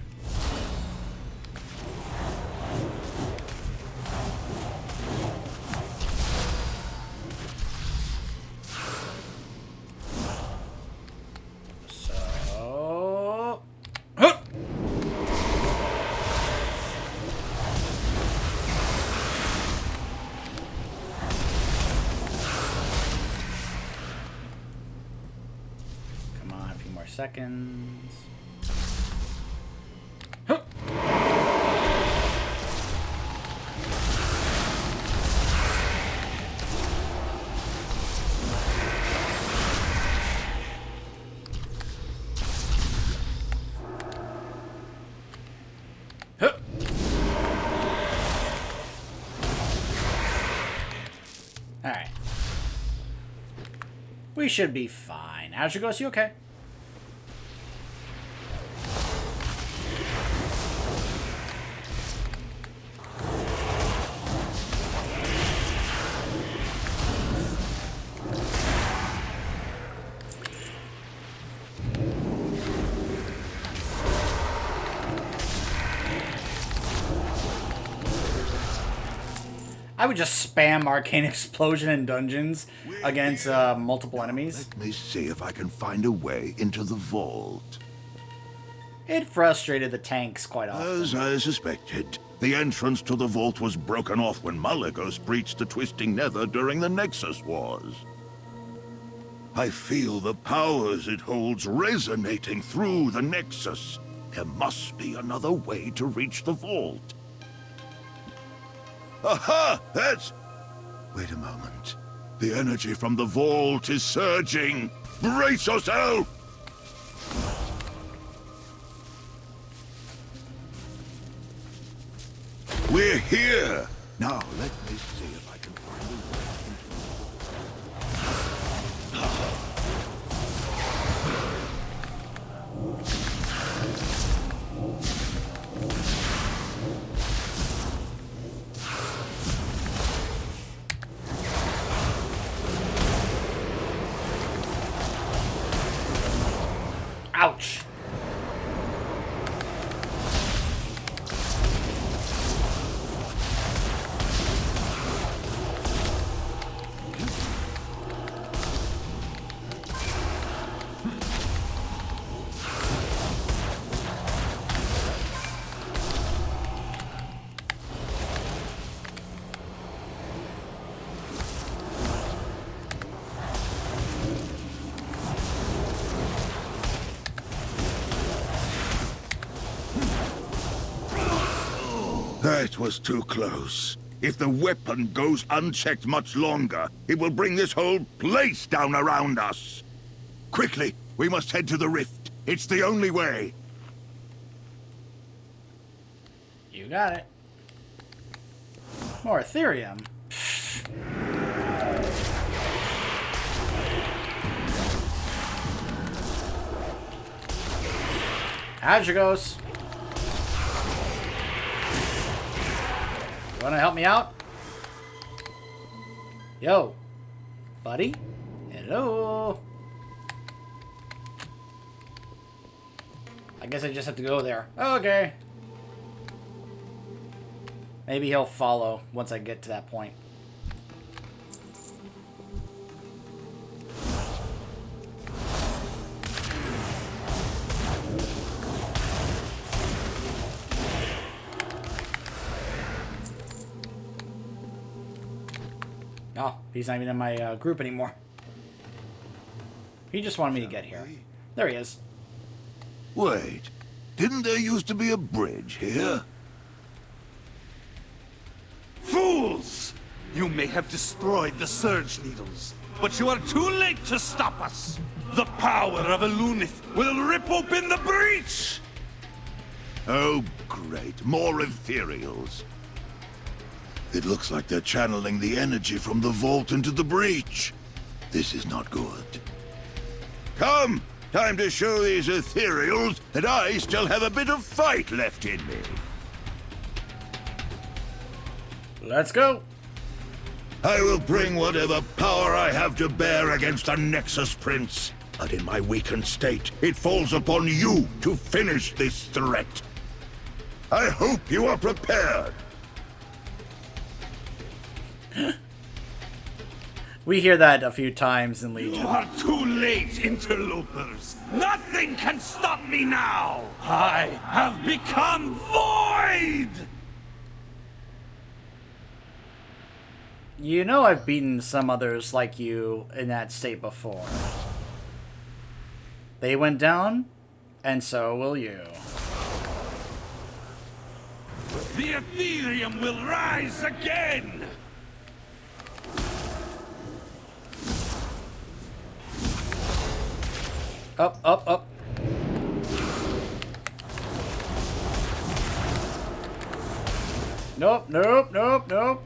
So... Huh! Come on, a few more seconds. Huh! Huh! Alright. We should be fine. How's your ghost? You okay? I would just spam Arcane Explosion in dungeons against multiple enemies. Let me see if I can find a way into the vault. It frustrated the tanks quite often. As I suspected, the entrance to the vault was broken off when Malygos breached the Twisting Nether during the Nexus Wars. I feel the powers it holds resonating through the Nexus. There must be another way to reach the vault. Aha! That's... Wait a moment. The energy from the vault is surging. Brace yourself! We're here! Now, let me see if I can find a way into Ouch. That was too close. If the weapon goes unchecked much longer, it will bring this whole place down around us. Quickly, we must head to the rift. It's the only way. You got it. More Ethereum. How's your ghost? You wanna help me out? Yo, buddy? Hello? I guess I just have to go there. Okay. Maybe he'll follow once I get to that point. Oh, he's not even in my group anymore. He just wanted me to get here. There he is. Wait, didn't there used to be a bridge here? Fools! You may have destroyed the Surge Needles, but you are too late to stop us! The power of Aluneth will rip open the breach! Oh, great. More ethereals. It looks like they're channeling the energy from the vault into the breach. This is not good. Come! Time to show these ethereals that I still have a bit of fight left in me. Let's go. I will bring whatever power I have to bear against the Nexus Prince. But in my weakened state, it falls upon you to finish this threat. I hope you are prepared. We hear that a few times in Legion. You are too late, interlopers. Nothing can stop me now. I have become void. You know I've beaten some others like you in that state before. They went down, and so will you. The Ethereum will rise again. Up, up, up. Nope, nope, nope, nope.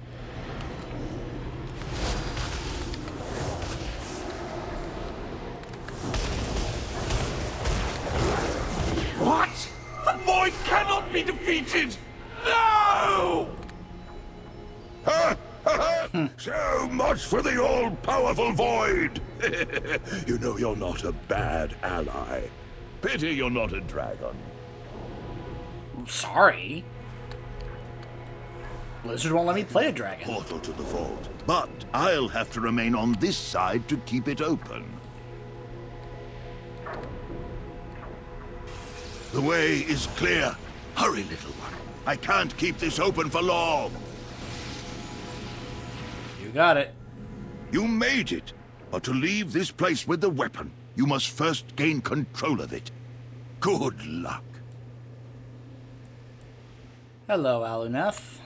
What? The void cannot be defeated! No! So much for the all-powerful void! You know you're not a bad ally. Pity you're not a dragon. Sorry. Blizzard won't let me play a dragon. Portal to the vault. But I'll have to remain on this side to keep it open. The way is clear. Hurry, little one. I can't keep this open for long. You got it. You made it. But to leave this place with the weapon, you must first gain control of it. Good luck. Hello, Aluneth.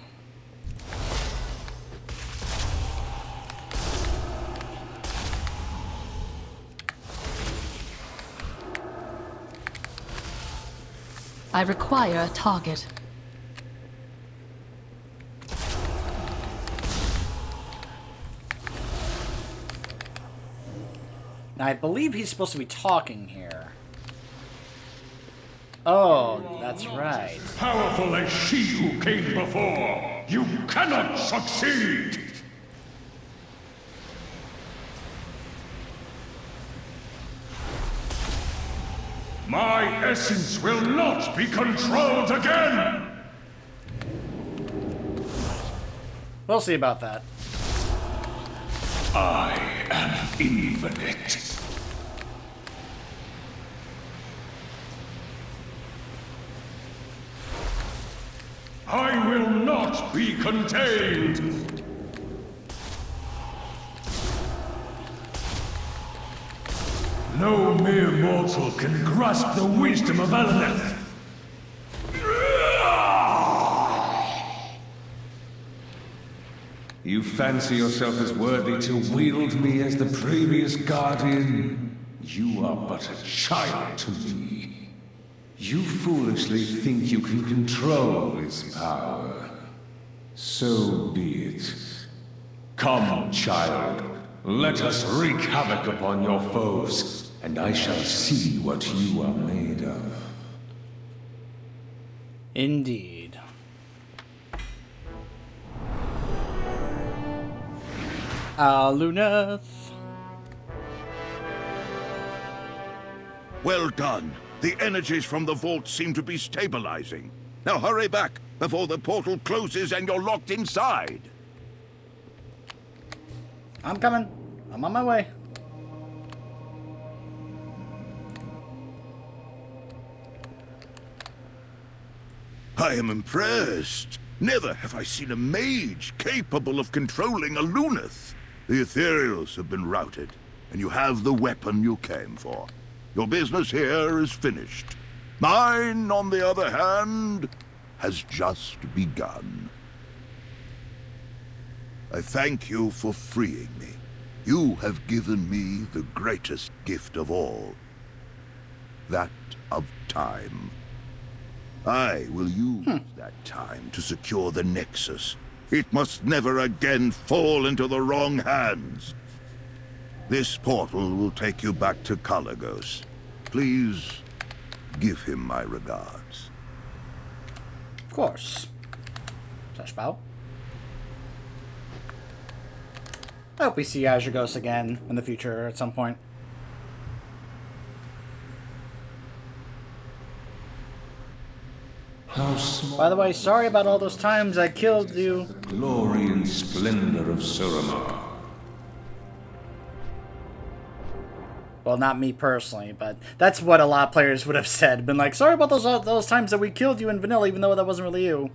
I require a target. Now, I believe he's supposed to be talking here. Oh, that's right. Powerful as she who came before, you cannot succeed! My essence will not be controlled again! We'll see about that. I am infinite. I will not be contained! No mere mortal can grasp the wisdom of Aluneth. You fancy yourself as worthy to wield me as the previous guardian? You are but a child to me. You foolishly think you can control this power. So be it. Come, child. Let us wreak havoc upon your foes, and I shall see what you are made of. Indeed. Aluneth. Well done. The energies from the vault seem to be stabilizing. Now hurry back before the portal closes and you're locked inside. I'm coming. I'm on my way. I am impressed. Never have I seen a mage capable of controlling Aluneth. The ethereals have been routed, and you have the weapon you came for. Your business here is finished. Mine, on the other hand, has just begun. I thank you for freeing me. You have given me the greatest gift of all. That of time. I will use that time to secure the Nexus. It must never again fall into the wrong hands. This portal will take you back to Kalagos. Please, give him my regards. Of course. Slash bow. I hope we see Azure Ghost again in the future at some point. By the way, sorry about all those times I killed you. Glory and splendor of Suramar. Well, not me personally, but that's what a lot of players would have said. Been like, sorry about those times that we killed you in vanilla, even though that wasn't really you.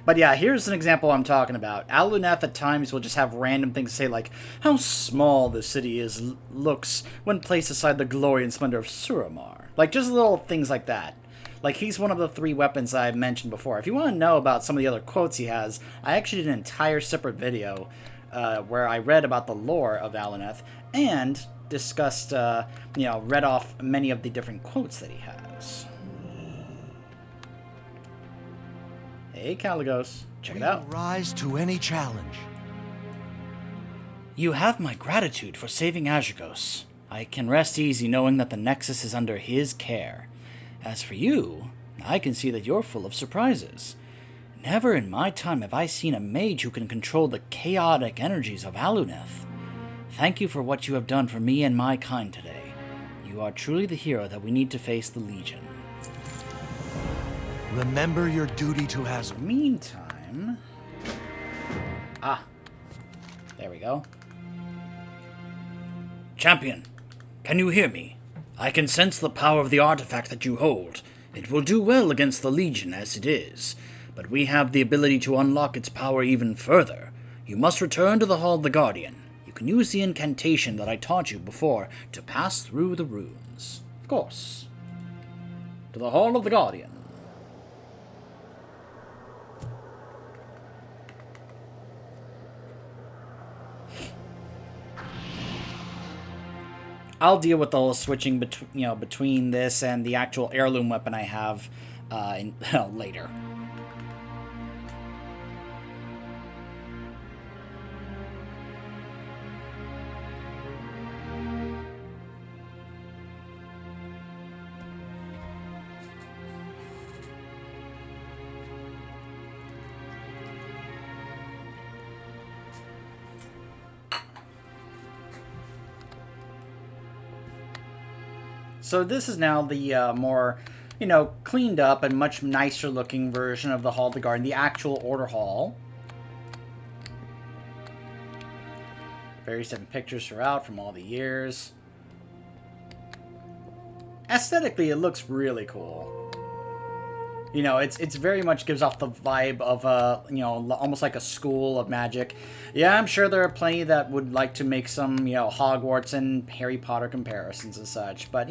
But yeah, here's an example I'm talking about. Aluneth at times will just have random things to say like, how small the city looks when placed aside the glory and splendor of Suramar. Like, just little things like that. Like, he's one of the 3 weapons I mentioned before. If you want to know about some of the other quotes he has, I actually did an entire separate video where I read about the lore of Aluneth and discussed, read off many of the different quotes that he has. Hey, Caligos, check it out. Rise to any challenge. You have my gratitude for saving Azhagos. I can rest easy knowing that the Nexus is under his care. As for you, I can see that you're full of surprises. Never in my time have I seen a mage who can control the chaotic energies of Aluneth. Thank you for what you have done for me and my kind today. You are truly the hero that we need to face the Legion. Remember your duty to Hazard. Meantime... there we go. Champion, can you hear me? I can sense the power of the artifact that you hold. It will do well against the Legion as it is, but we have the ability to unlock its power even further. You must return to the Hall of the Guardian. You can use the incantation that I taught you before to pass through the runes. Of course. To the Hall of the Guardian. I'll deal with all the switching between this and the actual heirloom weapon I have later. So this is now the more, cleaned up and much nicer looking version of the Hall of the Guardian, the actual Order Hall. Various different pictures throughout from all the years. Aesthetically, it looks really cool. It's very much gives off the vibe of almost like a school of magic. Yeah, I'm sure there are plenty that would like to make some, Hogwarts and Harry Potter comparisons and such. But,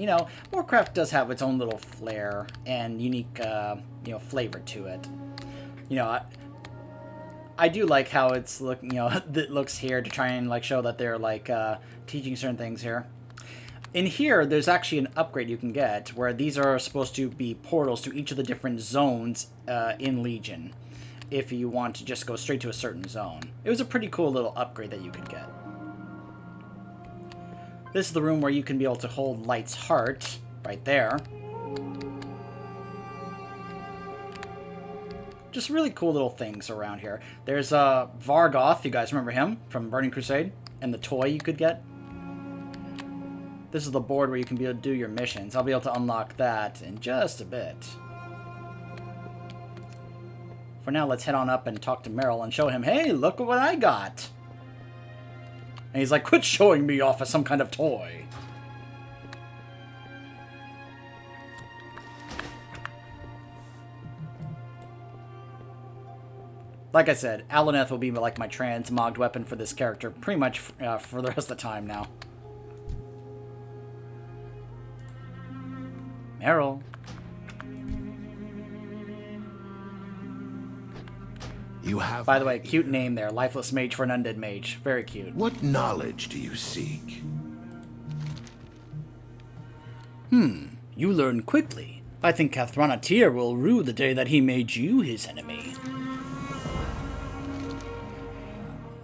Warcraft does have its own little flair and unique, flavor to it. I do like how it's it looks here to try and show that they're teaching certain things here. In here, there's actually an upgrade you can get, where these are supposed to be portals to each of the different zones in Legion, if you want to just go straight to a certain zone. It was a pretty cool little upgrade that you could get. This is the room where you can be able to hold Light's heart, right there. Just really cool little things around here. There's Vargoth, you guys remember him from Burning Crusade, and the toy you could get. This is the board where you can be able to do your missions. I'll be able to unlock that in just a bit. For now, let's head on up and talk to Merrill and show him, hey, look what I got. And he's like, quit showing me off as some kind of toy. Like I said, Aluneth will be like my transmogged weapon for this character pretty much for the rest of the time now. Merrill. You have... By the way, cute name there. Lifeless Mage for an Undead Mage. Very cute. What knowledge do you seek? You learn quickly. I think Cathranatir will rue the day that he made you his enemy.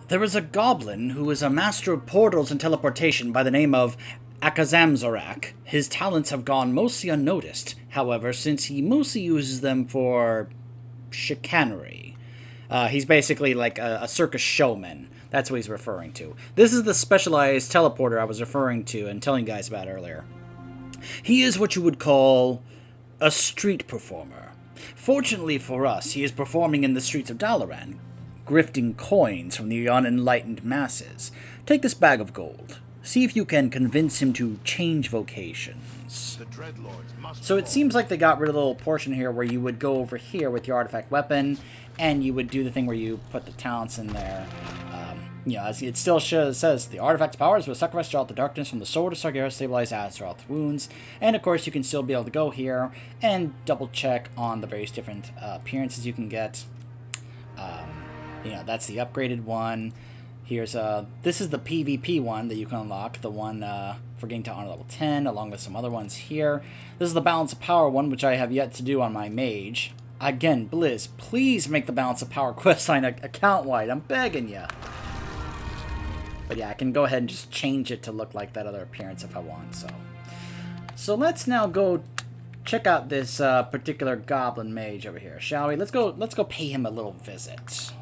There is a goblin who is a master of portals and teleportation by the name of Akazamzorak. His talents have gone mostly unnoticed, however, since he mostly uses them for chicanery. He's basically like a circus showman. That's what he's referring to. This is the specialized teleporter I was referring to and telling you guys about earlier. He is what you would call a street performer. Fortunately for us, he is performing in the streets of Dalaran, grifting coins from the unenlightened masses. Take this bag of gold. See if you can convince him to change vocations. So it seems like they got rid of the little portion here where you would go over here with your artifact weapon, and you would do the thing where you put the talents in there. As it still says, the artifact's powers will sacrifice out the darkness from the sword of Sargeras, stabilize Azeroth's wounds. And of course, you can still be able to go here and double check on the various different appearances you can get. That's the upgraded one. Here's this is the PvP one that you can unlock, the one for getting to honor level 10, along with some other ones here. This is the balance of power one, which I have yet to do on my mage. Again, Blizz, please make the balance of power questline account-wide. I'm begging you. But yeah, I can go ahead and just change it to look like that other appearance if I want. So let's now go check out this particular Goblin Mage over here, shall we? Let's go pay him a little visit.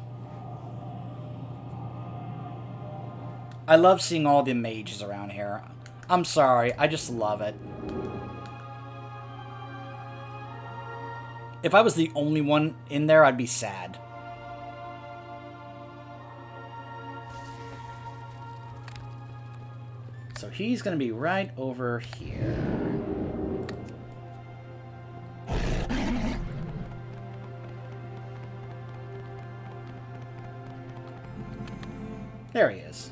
I love seeing all the mages around here. I'm sorry, I just love it. If I was the only one in there, I'd be sad. So he's going to be right over here. There he is.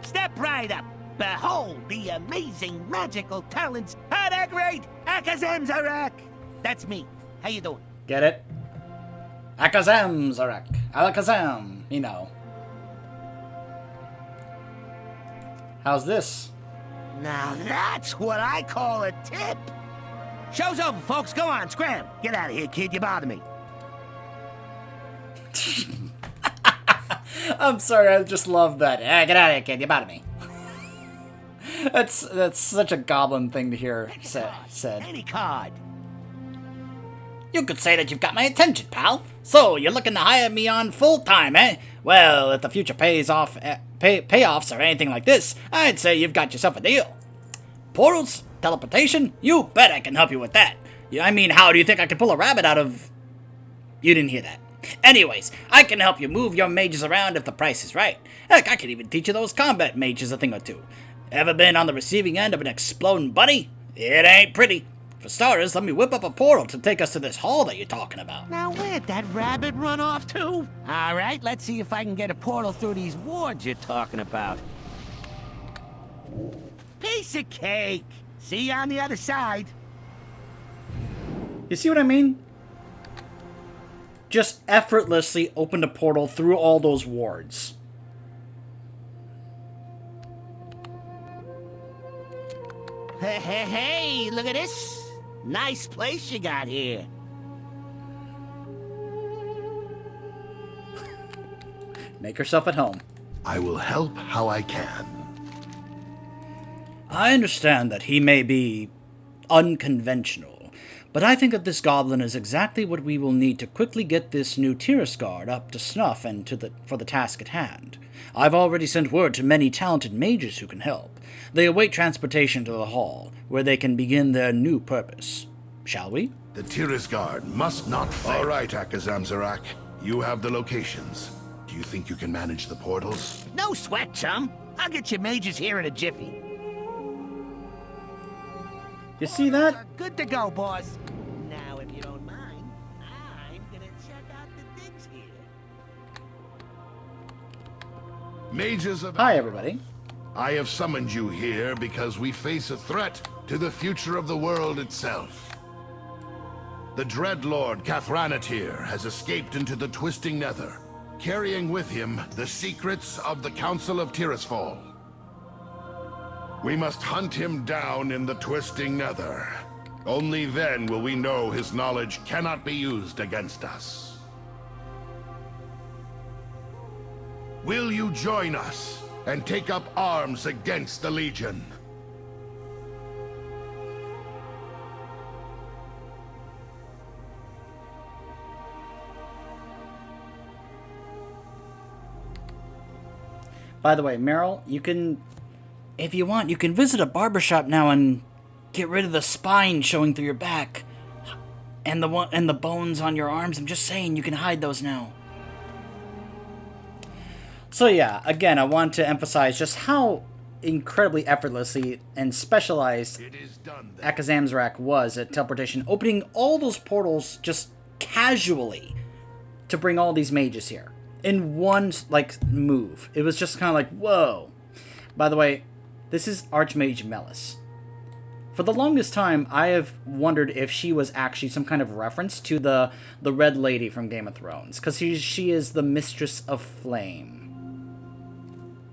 Step right up. Behold the amazing magical talents of the great Akazem Zarak. That's me. How you doing? Get it? Akazem Zarak. Alakazam. You know. How's this? Now that's what I call a tip. Show's over, folks. Go on, scram. Get out of here, kid. You bother me. I'm sorry, I just love that. Get out of here, kid. You bother me. That's such a goblin thing to hear said. Any card. You could say that you've got my attention, pal. So, you're looking to hire me on full-time, eh? Well, if the future payoffs are anything like this, I'd say you've got yourself a deal. Portals? Teleportation? You bet I can help you with that. I mean, how do you think I can pull a rabbit out of... You didn't hear that. Anyways, I can help you move your mages around if the price is right. Heck, I can even teach you those combat mages a thing or two. Ever been on the receiving end of an exploding bunny? It ain't pretty. For starters, let me whip up a portal to take us to this hall that you're talking about. Now where'd that rabbit run off to? All right, let's see if I can get a portal through these wards you're talking about. Piece of cake. See you on the other side. You see what I mean? Just effortlessly opened a portal through all those wards. Hey, look at this. Nice place you got here. Make yourself at home. I will help how I can. I understand that he may be unconventional, but I think that this goblin is exactly what we will need to quickly get this new Tiras guard up to snuff and for the task at hand. I've already sent word to many talented mages who can help. They await transportation to the hall, where they can begin their new purpose. Shall we? The Tiras guard must not fail. All right, Akazam Zarak. You have the locations. Do you think you can manage the portals? No sweat, chum. I'll get your mages here in a jiffy. You see that? Good to go, boss. Now, if you don't mind, I'm gonna check out the digs here. Mages of... Hi, everybody. I have summoned you here because we face a threat to the future of the world itself. The Dreadlord Cathranatir has escaped into the Twisting Nether, carrying with him the secrets of the Council of Tirisfal. We must hunt him down in the Twisting Nether. Only then will we know his knowledge cannot be used against us. Will you join us and take up arms against the Legion? By the way, Meryl, you can, if you want, you can visit a barbershop now and get rid of the spine showing through your back. And the bones on your arms. I'm just saying, you can hide those now. So yeah, again, I want to emphasize just how incredibly effortlessly and specialized Akazamzrak was at teleportation, opening all those portals just casually to bring all these mages here in one, like, move. It was just kind of like, whoa. By the way, this is Archmage Melis. For the longest time, I have wondered if she was actually some kind of reference to the Red Lady from Game of Thrones, because she is the Mistress of Flame.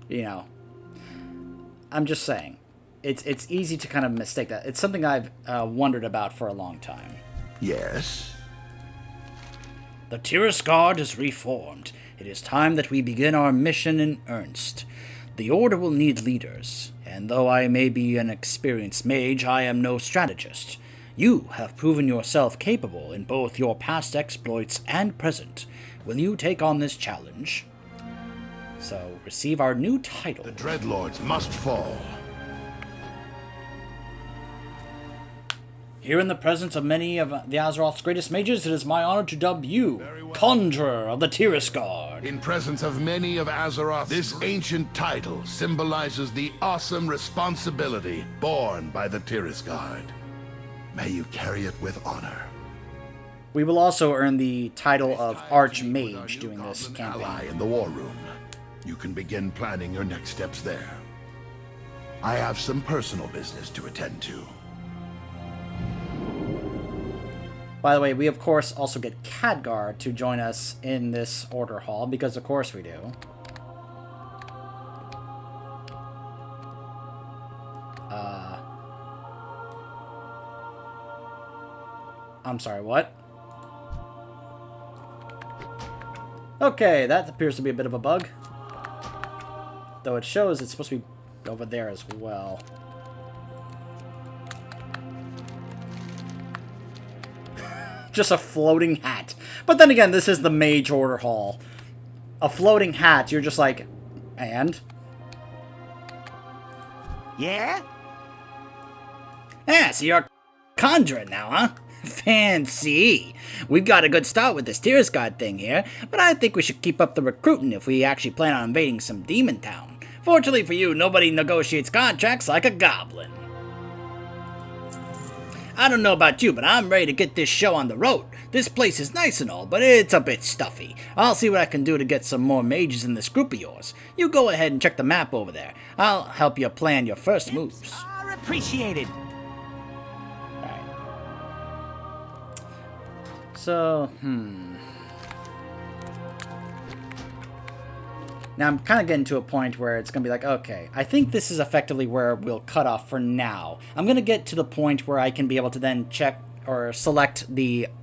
You know, I'm just saying, it's easy to kind of mistake that. It's something I've wondered about for a long time. Yes? The Tiras Guard is reformed. It is time that we begin our mission in earnest. The Order will need leaders, and though I may be an experienced mage, I am no strategist. You have proven yourself capable in both your past exploits and present. Will you take on this challenge? So, receive our new title. The Dreadlords must fall. Here in the presence of many of the Azeroth's greatest mages, it is my honor to dub you Conjurer of the Tiras Guard. In presence of many of Azeroth, this ancient title symbolizes the awesome responsibility borne by the Tiras Guard. May you carry it with honor. We will also earn the title of Archmage doing this campaign. Ally in the War Room. You can begin planning your next steps there. I have some personal business to attend to. By the way, we of course also get Khadgar to join us in this order hall, because of course we do. I'm sorry, what? Okay, that appears to be a bit of a bug. Though it shows it's supposed to be over there as well. Just a floating hat. But then again, this is the Mage Order Hall. A floating hat, you're just like, and? Yeah? Ah, so you're conjuring now, huh? Fancy. We've got a good start with this Tiras Guard thing here, but I think we should keep up the recruiting if we actually plan on invading some demon town. Fortunately for you, nobody negotiates contracts like a goblin. I don't know about you, but I'm ready to get this show on the road. This place is nice and all, but it's a bit stuffy. I'll see what I can do to get some more mages in this group of yours. You go ahead and check the map over there. I'll help you plan your first moves. Are appreciated. Alright. So, Now I'm kind of getting to a point where it's going to be like, okay, I think this is effectively where we'll cut off for now. I'm going to get to the point where I can be able to then check or select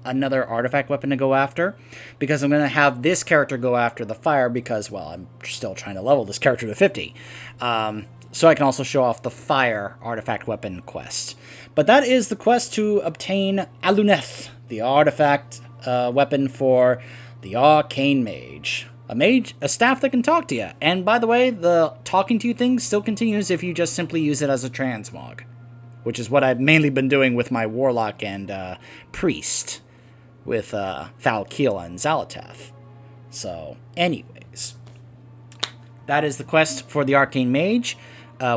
another artifact weapon to go after, because I'm going to have this character go after the fire because, well, I'm still trying to level this character to 50. So I can also show off the fire artifact weapon quest. But that is the quest to obtain Aluneth, the artifact weapon for the Arcane Mage. A staff that can talk to you. And by the way, the talking to you thing still continues if you just simply use it as a transmog, which is what I've mainly been doing with my Warlock and Priest with Thalkeela and Xal'atath. So, anyways, that is the quest for the Arcane Mage.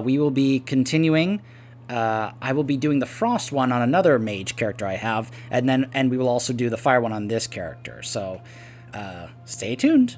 We will be continuing. I will be doing the Frost one on another Mage character I have, and we will also do the Fire one on this character. So, stay tuned.